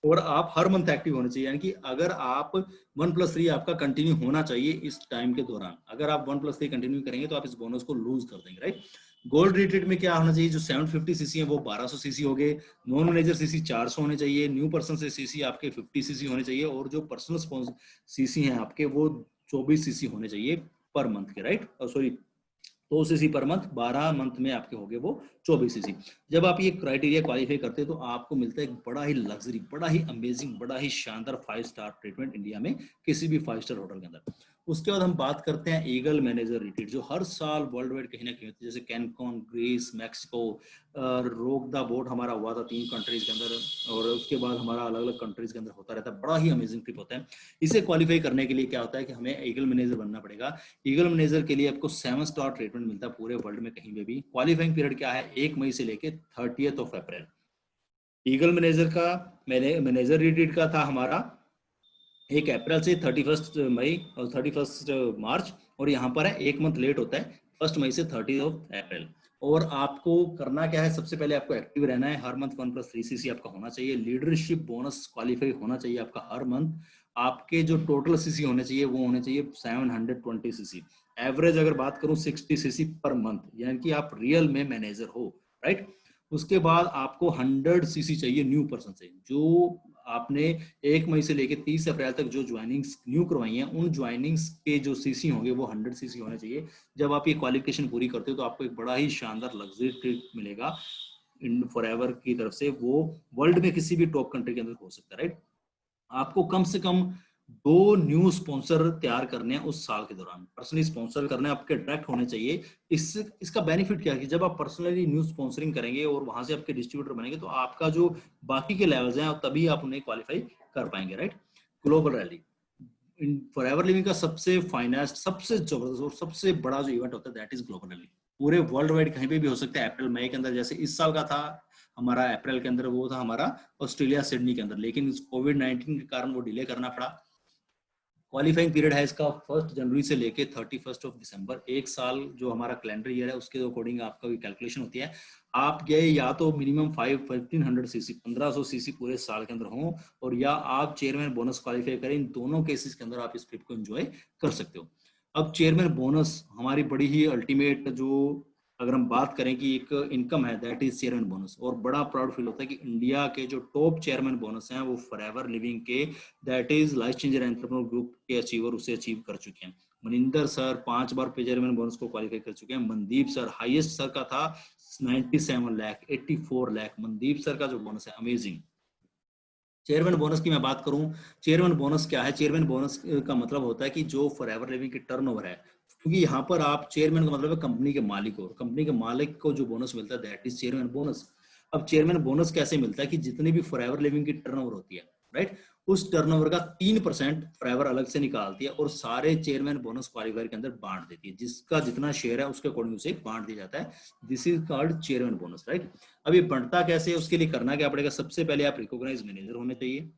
और आप हर मंथ एक्टिव होने चाहिए, यानी कि अगर आप 1+3 आपका कंटिन्यू होना चाहिए इस टाइम के दौरान। अगर आप 1+3 कंटिन्यू करेंगे तो आप इस बोनस को लूज कर देंगे, राइट। गोल्ड रिट्रीट में क्या होना चाहिए, जो 750 सीसी है वो 1200 सीसी हो गए, नॉन मैनेजर सीसी 400 होने चाहिए, न्यू पर्सन से सीसी आपके 50 सीसी होने चाहिए, और जो पर्सनल सीसी हैं आपके वो 24 सीसी होने चाहिए पर मंथ के, right. Sorry 2 CC per month, 12 month में आपके हो गए वो 24 सीसी। जब आप ये क्राइटेरिया क्वालिफाई करते हैं तो आपको मिलता है एक बड़ा ही लग्जरी, बड़ा ही अमेजिंग, बड़ा ही शानदार 5 स्टार ट्रीटमेंट इंडिया में किसी भी 5 स्टार होटल के अंदर। उसके बाद हम बात करते हैं ईगल मैनेजर रिट्रीट, जो हर साल वर्ल्ड वाइड कहीं ना कहीं होती है, जैसे कैनकॉन ग्रीस मैक्सिको, रोक द बोट हमारा हुआ था 3 कंट्रीज के अंदर, और उसके बाद हमारा अलग अलग कंट्रीज के अंदर होता रहता है, बड़ा ही अमेजिंग ट्रिप होता है। इसे क्वालिफाई करने के लिए क्या होता है कि हमें ईगल मैनेजर बनना पड़ेगा। ईगल मैनेजर के लिए आपको 7 स्टार ट्रीटमेंट मिलता है पूरे वर्ल्ड में कहीं पे भी। क्वालिफाइंग पीरियड क्या है, 1 मई से लेके 30 अप्रैल। ईगल मैनेजर का मैनेजर रिट्रीट का था हमारा 1 अप्रैल से 31 मई और 31 मार्च, और यहाँ पर है 1 मंथ लेट होता है, 1 मई से 30 अप्रैल। और आपको करना क्या है, सबसे पहले आपको एक्टिव रहना है, हर मंथ 1+3 सीसी आपका होना चाहिए, लीडरशिप बोनस क्वालिफाई होना चाहिए आपका हर मंथ। आपके जो टोटल सीसी होने चाहिए वो होने चाहिए 720 सीसी। एवरेज अगर बात करूं 60 सीसी पर मंथ, यानी कि आप रियल में मैनेजर हो, राइट। उसके बाद आपको 100 सीसी चाहिए न्यू पर्सन से, जो आपने 1 मई से लेकर 30 अप्रैल तक जो ज्वाइनिंग्स न्यू करवाई हैं उन ज्वाइनिंग्स के जो सीसी होंगे वो 100 सीसी होने चाहिए। जब आप ये क्वालिफिकेशन पूरी करते हो तो आपको एक बड़ा ही शानदार लग्जरी ट्रिप मिलेगा इन फॉर एवर की तरफ से, वो वर्ल्ड में किसी भी टॉप कंट्री के अंदर हो सकता है, राइट। आपको कम से कम 2 न्यू स्पॉन्सर तैयार करने हैं उस साल के दौरान, पर्सनली स्पॉन्सर करने आपके डायरेक्ट होने चाहिए। इसका बेनिफिट क्या है कि जब आप पर्सनली न्यू स्पॉन्सरिंग करेंगे और वहां से आपके डिस्ट्रीब्यूटर बनेंगे तो आपका जो बाकी के लेवल्स हैं तभी आप उन्हें क्वालिफाई कर पाएंगे, right. Global rally for ever living का सबसे फाइनेस्ट, सबसे जबरदस्त और सबसे बड़ा जो इवेंट होता है दैट इज ग्लोबल रैली। पूरे वर्ल्ड वाइड कहीं पे भी हो सकता है अप्रैल मई के अंदर, जैसे इस साल का था हमारा अप्रैल के अंदर, वो था हमारा ऑस्ट्रेलिया सिडनी के अंदर, लेकिन कोविड-19 के कारण वो डिले करना पड़ा। क्वालिफाइंग पीरियड है इसका 1 जनवरी से लेके 31 दिसंबर, एक साल जो हमारा कैलेंडर ईयर है उसके अकॉर्डिंग आपका भी कैलकुलेशन होती है। आप गए या तो मिनिमम 1500 सीसी 1500 सीसी पूरे साल के अंदर हो, और या आप चेयरमैन बोनस क्वालिफाई करें, इन दोनों केसेस के अंदर आप इस ट्रिप को एंजॉय कर सकते हो। अब चेयरमैन बोनस हमारी बड़ी ही अल्टीमेट जो, अगर हम बात करें कि एक इनकम है दैट इज चेयरमैन बोनस, और बड़ा प्राउड फील होता है कि इंडिया के जो टॉप चेयरमैन बोनस हैं वो फॉरएवर लिविंग के that is life changer entrepreneur group के अचीवर उसे अचीव कर चुके हैं। मनिंदर सर 5 बार चेयरमैन बोनस को क्वालिफाई कर चुके हैं। मनदीप सर हाईएस्ट सर का था 97 लाख 84 लाख, मनदीप सर का जो बोनस है अमेजिंग। चेयरमैन बोनस की मैं बात करूं, चेयरमैन बोनस क्या है, चेयरमैन बोनस का मतलब होता है कि जो फॉरएवर लिविंग की टर्नओवर है, क्योंकि यहाँ पर आप चेयरमैन का मतलब है कंपनी के मालिक हो, कंपनी के मालिक को जो बोनस मिलता है दैट इज चेयरमैन बोनस। अब चेयरमैन बोनस कैसे मिलता है कि जितनी भी फॉरएवर लिविंग की टर्नओवर होती है, राइट, उस टर्नओवर का 3% फॉरएवर अलग से निकालती है और सारे चेयरमैन बोनस क्वालिफायर के अंदर बांट देती है, जिसका जितना शेयर है उसके अकॉर्डिंग उसे बांट दिया जाता है। This is called chairman bonus, right. अब ये बढ़ता कैसे है, उसके लिए करना क्या पड़ेगा, सबसे पहले आप रिकॉग्नाइज मैनेजर होने चाहिए,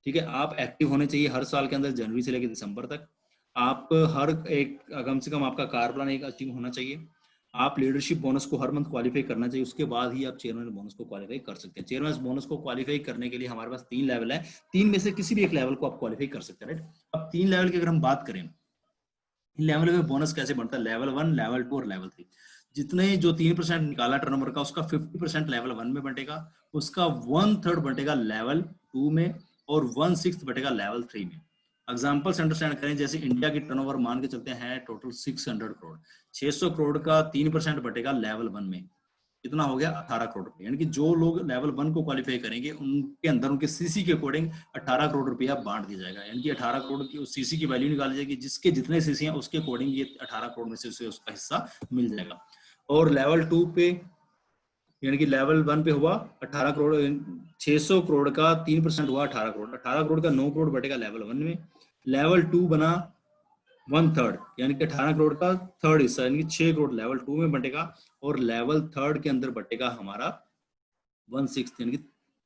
ठीक है। आप एक्टिव होने चाहिए हर साल के अंदर जनवरी से लेकर दिसंबर तक। आप हर एक कम से कम आपका कार प्लान एक अचीव होना चाहिए। आप लीडरशिप बोनस को हर मंथ क्वालिफाई करना चाहिए, उसके बाद ही आप चेयरमैन बोनस को क्वालिफाई कर सकते हैं। चेयरमैन बोनस को क्वालिफाई करने के लिए हमारे पास 3 लेवल है, 3 में से किसी भी एक लेवल को आप क्वालिफाई कर सकते हैं, राइट। अब 3 लेवल की अगर हम बात करें, इन लेवल में बोनस कैसे बढ़ता है, लेवल 1, लेवल 2 और लेवल 3। जितने जो 3% निकाला टर्नओवर का, उसका 50% लेवल 1 में बटेगा, उसका 1/3 बटेगा लेवल 2 में, और 1/6 बटेगा लेवल 3 में। एग्जाम्पल से अंडरस्टैंड करें, जैसे इंडिया की टर्नओवर मान के चलते हैं टोटल 600 करोड़, 600 करोड़ का 3% बटेगा लेवल 1 में, कितना हो गया 18 करोड़ रुपए। यानी कि जो लोग लेवल 1 को क्वालिफाई करेंगे उनके अंदर उनके सीसी के अकॉर्डिंग 18 करोड़ रुपया बांट दिया जाएगा। यानी कि 18 करोड़ की उस सीसी की वैल्यू निकाली जाएगी, जिसके जितने सीसी हैं उसके अकॉर्डिंग ये 18 करोड़ में से उसे उसका हिस्सा मिल जाएगा। और लेवल 2 पे, यानी कि लेवल 1 पे हुआ 18 करोड़, 600 करोड़ का 3% हुआ 18 करोड़, 18 करोड़ का 9 करोड़ बटेगा लेवल 1 में। लेवल 2 बना 1/3, यानी कि 18 करोड़ का थर्ड हिस्सा, यानी कि 6 करोड़ लेवल 2 में बटेगा, और लेवल 3 के अंदर बटेगा हमारा 1/6, यानी कि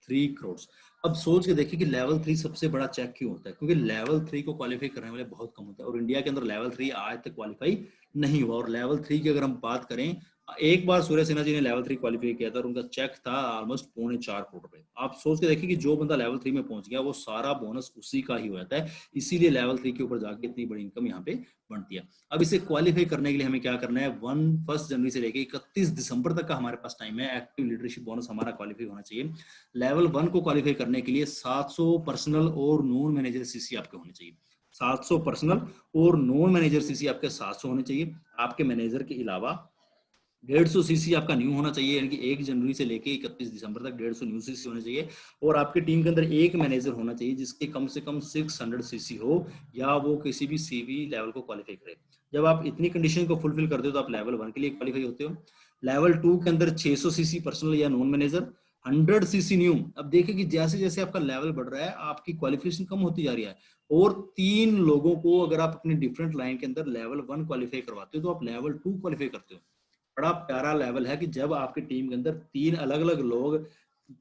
3 करोड़। अब सोच के देखिए कि लेवल 3 सबसे बड़ा चेक क्यों होता है, क्योंकि लेवल 3 को क्वालिफाई करने वाले बहुत कम होते हैं, और इंडिया के अंदर लेवल 3 आज तक क्वालिफाई नहीं हुआ। और लेवल 3 की अगर हम बात करें, एक बार सूर्य सिन्हा जी ने लेवल 3 क्वालिफाई किया था और उनका चेक था ऑलमोस्ट 3.25 करोड़ रुपए। आप सोच के देखिए कि जो बंदा लेवल 3 में पहुंच गया वो सारा बोनस उसी का ही हो जाता है, इसीलिए लेवल 3 के ऊपर जाके इतनी बड़ी इनकम यहाँ पे बनती है। अब इसे क्वालिफाई करने के लिए हमें क्या करना है, 1 जनवरी से लेकर 31 दिसंबर तक का हमारे पास टाइम है। एक्टिव लीडरशिप बोनस हमारा क्वालिफाई होना चाहिए। लेवल 1 को क्वालिफाई करने के लिए 700 पर्सनल और नॉन मैनेजर सीसी आपके होने चाहिए। 700 पर्सनल और नॉन मैनेजर सीसी आपके 700 होने चाहिए। आपके मैनेजर के अलावा 150 सीसी आपका न्यू होना चाहिए, यानी कि 1 जनवरी से लेके 31 दिसंबर तक 150 न्यू सीसी होने चाहिए। और आपकी टीम के अंदर एक मैनेजर होना चाहिए जिसके कम से कम 600 सीसी हो, या वो किसी भी सीवी लेवल को क्वालिफाई करे। जब आप इतनी कंडीशन को फुलफिल करते हो तो आप लेवल 1 के लिए क्वालिफाई होते हो। लेवल 2 के अंदर 600 सीसी पर्सनल या नॉन मैनेजर, 100 सीसी न्यू। अब देखिए कि जैसे जैसे आपका लेवल बढ़ रहा है आपकी क्वालिफिकेशन कम होती जा रही है, और 3 लोगों को अगर आप अपनी डिफरेंट लाइन के अंदर लेवल 1 क्वालिफाई करवाते हो तो आप लेवल 2 क्वालिफाई करते हो। बड़ा प्यारा लेवल है कि जब आपकी टीम के अंदर 3 अलग अलग लोग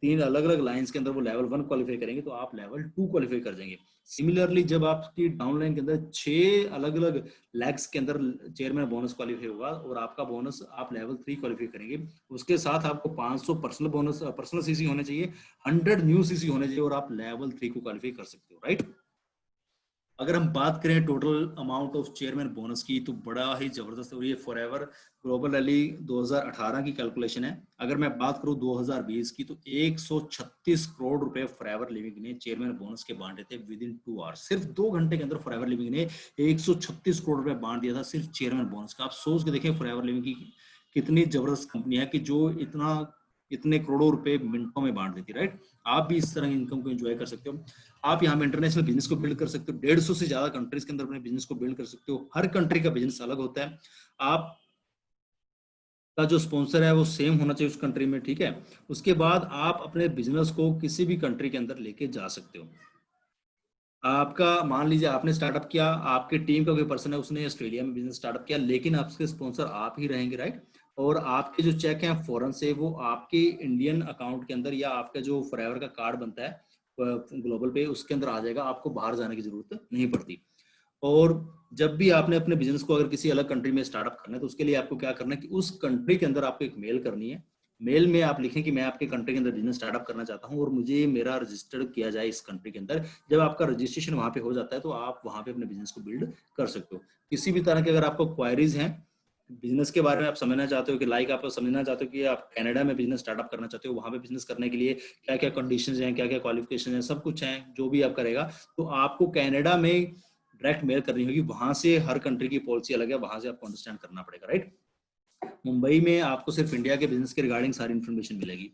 3 अलग अलग लाइंस के अंदर वो लेवल 1 क्वालिफाई करेंगे तो आप लेवल 2 क्वालिफाई कर जाएंगे। सिमिलरली जब आपकी डाउन लाइन के अंदर 6 अलग अलग लैग्स के अंदर चेयरमैन बोनस क्वालिफाई होगा और आपका बोनस आप लेवल 3 क्वालिफाई करेंगे, उसके साथ आपको 500 पर्सनल बोनस पर्सनल सीसी होने चाहिए, 100 न्यू सीसी होने चाहिए, और आप लेवल 3 को क्वालिफाई कर सकते हो, राइट। अगर हम बात करें total amount of chairman bonus की तो बड़ा ही जबरदस्त, और ये फॉरएवर ग्लोबल रैली 2018 की कैलकुलेशन है। अगर मैं बात करूं 2020 की तो 136 करोड़ रुपए फॉरएवर लिविंग ने चेयरमैन बोनस के बांटे थे विद इन 2 आवर्स। सिर्फ 2 घंटे के अंदर फॉरएवर लिविंग ने 136 करोड़ रुपए बांट दिया था सिर्फ चेयरमैन बोनस का। आप सोच के देखें फॉरएवर लिविंग की कितनी जबरदस्त कंपनी है कि जो इतने करोड़ों रुपए मिनटों में बांट देती, राइट। आप भी इस तरह की इनकम को एंजॉय कर सकते हो। आप यहाँ पे इंटरनेशनल बिजनेस को बिल्ड कर सकते हो, 150 से ज्यादा कंट्रीज के अंदर अपने बिजनेस को बिल्ड कर सकते हो। हर कंट्री का बिजनेस अलग होता है, आप का जो स्पॉन्सर है वो सेम होना चाहिए उस कंट्री में, ठीक है। उसके बाद आप अपने बिजनेस को किसी भी कंट्री के अंदर लेके जा सकते हो। आपका मान लीजिए आपने स्टार्टअप किया, आपके टीम का कोई पर्सन है उसने ऑस्ट्रेलिया में बिजनेस स्टार्टअप किया, लेकिन आपके स्पॉन्सर आप ही रहेंगे, राइट। और आपके जो चेक हैं फॉरेन से वो आपके इंडियन अकाउंट के अंदर या आपका जो फॉरएवर का कार्ड बनता है ग्लोबल पे उसके अंदर आ जाएगा, आपको बाहर जाने की जरूरत नहीं पड़ती। और जब भी आपने अपने बिजनेस को अगर किसी अलग कंट्री में स्टार्टअप करना है तो उसके लिए आपको क्या करना है कि उस कंट्री के अंदर आपको एक मेल करनी है। मेल में आप लिखें कि मैं आपके कंट्री के अंदर बिजनेस स्टार्टअप करना चाहता हूं और मुझे मेरा रजिस्टर्ड किया जाए इस कंट्री के अंदर। जब आपका रजिस्ट्रेशन वहां पे हो जाता है तो आप वहां पे अपने बिजनेस को बिल्ड कर सकते हो। किसी भी तरह के अगर आपको क्वायरीज हैं बिजनेस के बारे में, आप समझना चाहते हो कि लाइक आप समझना चाहते हो कि आप कनाडा में बिजनेस स्टार्टअप करना चाहते हो, वहां पे बिजनेस करने के लिए क्या क्या कंडीशंस हैं, क्या क्या क्वालिफिकेशन है, सब कुछ है, जो भी आप करेगा तो आपको कनाडा में डायरेक्ट मेल करनी होगी। वहां से हर कंट्री की पॉलिसी अलग है, वहां से आपको अंडरस्टैंड करना पड़ेगा, राइट। मुंबई में आपको सिर्फ इंडिया के बिजनेस के रिगार्डिंग सारी इन्फॉर्मेशन मिलेगी।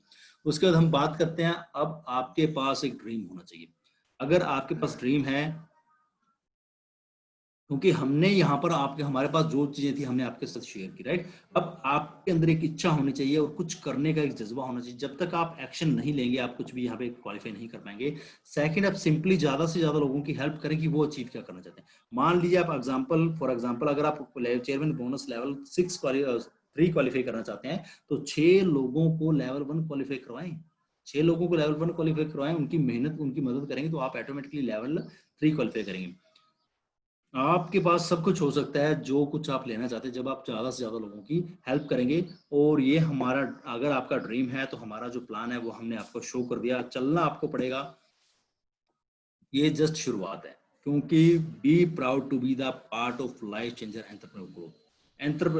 उसके बाद हम बात करते हैं, अब आपके पास एक ड्रीम होना चाहिए। अगर आपके पास ड्रीम है, क्योंकि हमने यहाँ पर आपके हमारे पास जो चीजें थी हमने आपके साथ शेयर की, राइट। अब आपके अंदर एक इच्छा होनी चाहिए और कुछ करने का एक जज्बा होना चाहिए। जब तक आप एक्शन नहीं लेंगे आप कुछ भी यहाँ पे क्वालिफाई नहीं कर पाएंगे। सेकंड, आप सिंपली ज्यादा से ज्यादा लोगों की हेल्प करें कि वो अचीव क्या करना चाहते हैं। मान लीजिए आप फॉर एग्जाम्पल अगर आप चेयरमैन बोनस लेवल 3 क्वालिफाई करना चाहते हैं तो 6 लोगों को लेवल 1 क्वालिफाई करवाएं। 6 लोगों को लेवल 1 क्वालिफाई करवाएं, उनकी मेहनत उनकी मदद करेंगे तो आप ऑटोमेटिकली लेवल 3 क्वालिफाई करेंगे। आपके पास सब कुछ हो सकता है जो कुछ आप लेना चाहते हैं जब आप ज़्यादा से ज़्यादा लोगों की हेल्प करेंगे। और ये हमारा, अगर आपका ड्रीम है तो हमारा जो प्लान है वो हमने आपको शो कर दिया, चलना आपको पड़ेगा। ये जस्ट शुरुआत है, क्योंकि be proud to be the part of life changer entrepreneur group.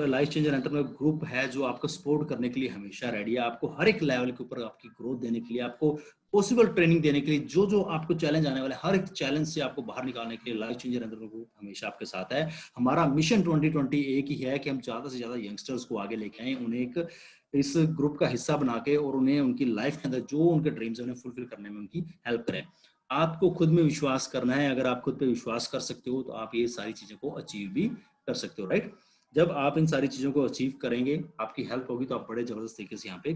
Life changer entrepreneur group है जो आपको सपोर्ट करने के लिए हमेशा रेडी है, आपको हर एक लेवल के ऊपर आपकी ग्रोथ देने के लिए, आपको पॉसिबल ट्रेनिंग देने के लिए, जो जो आपको चैलेंज आने वाले हर एक चैलेंज से आपको बाहर निकालने के लिए लाइफ चेंजर एंटरप्रेन्योर ग्रुप हमेशा आपके साथ है। हमारा मिशन 2020 एक ही है कि हम ज्यादा से ज्यादा यंगस्टर्स को आगे लेके आए, उन्हें एक इस ग्रुप का हिस्सा बना के और उन्हें उनकी लाइफ के अंदर जो उनके ड्रीम्स है उन्हें फुलफिल करने में उनकी हेल्प करें। आपको खुद में विश्वास करना है, अगर आप खुद पे विश्वास कर सकते हो तो आप ये सारी चीजों को अचीव भी कर सकते हो, राइट। जब आप इन सारी चीजों को अचीव करेंगे, आपकी हेल्प होगी, तो आप बड़े जबरदस्त तरीके से यहाँ पे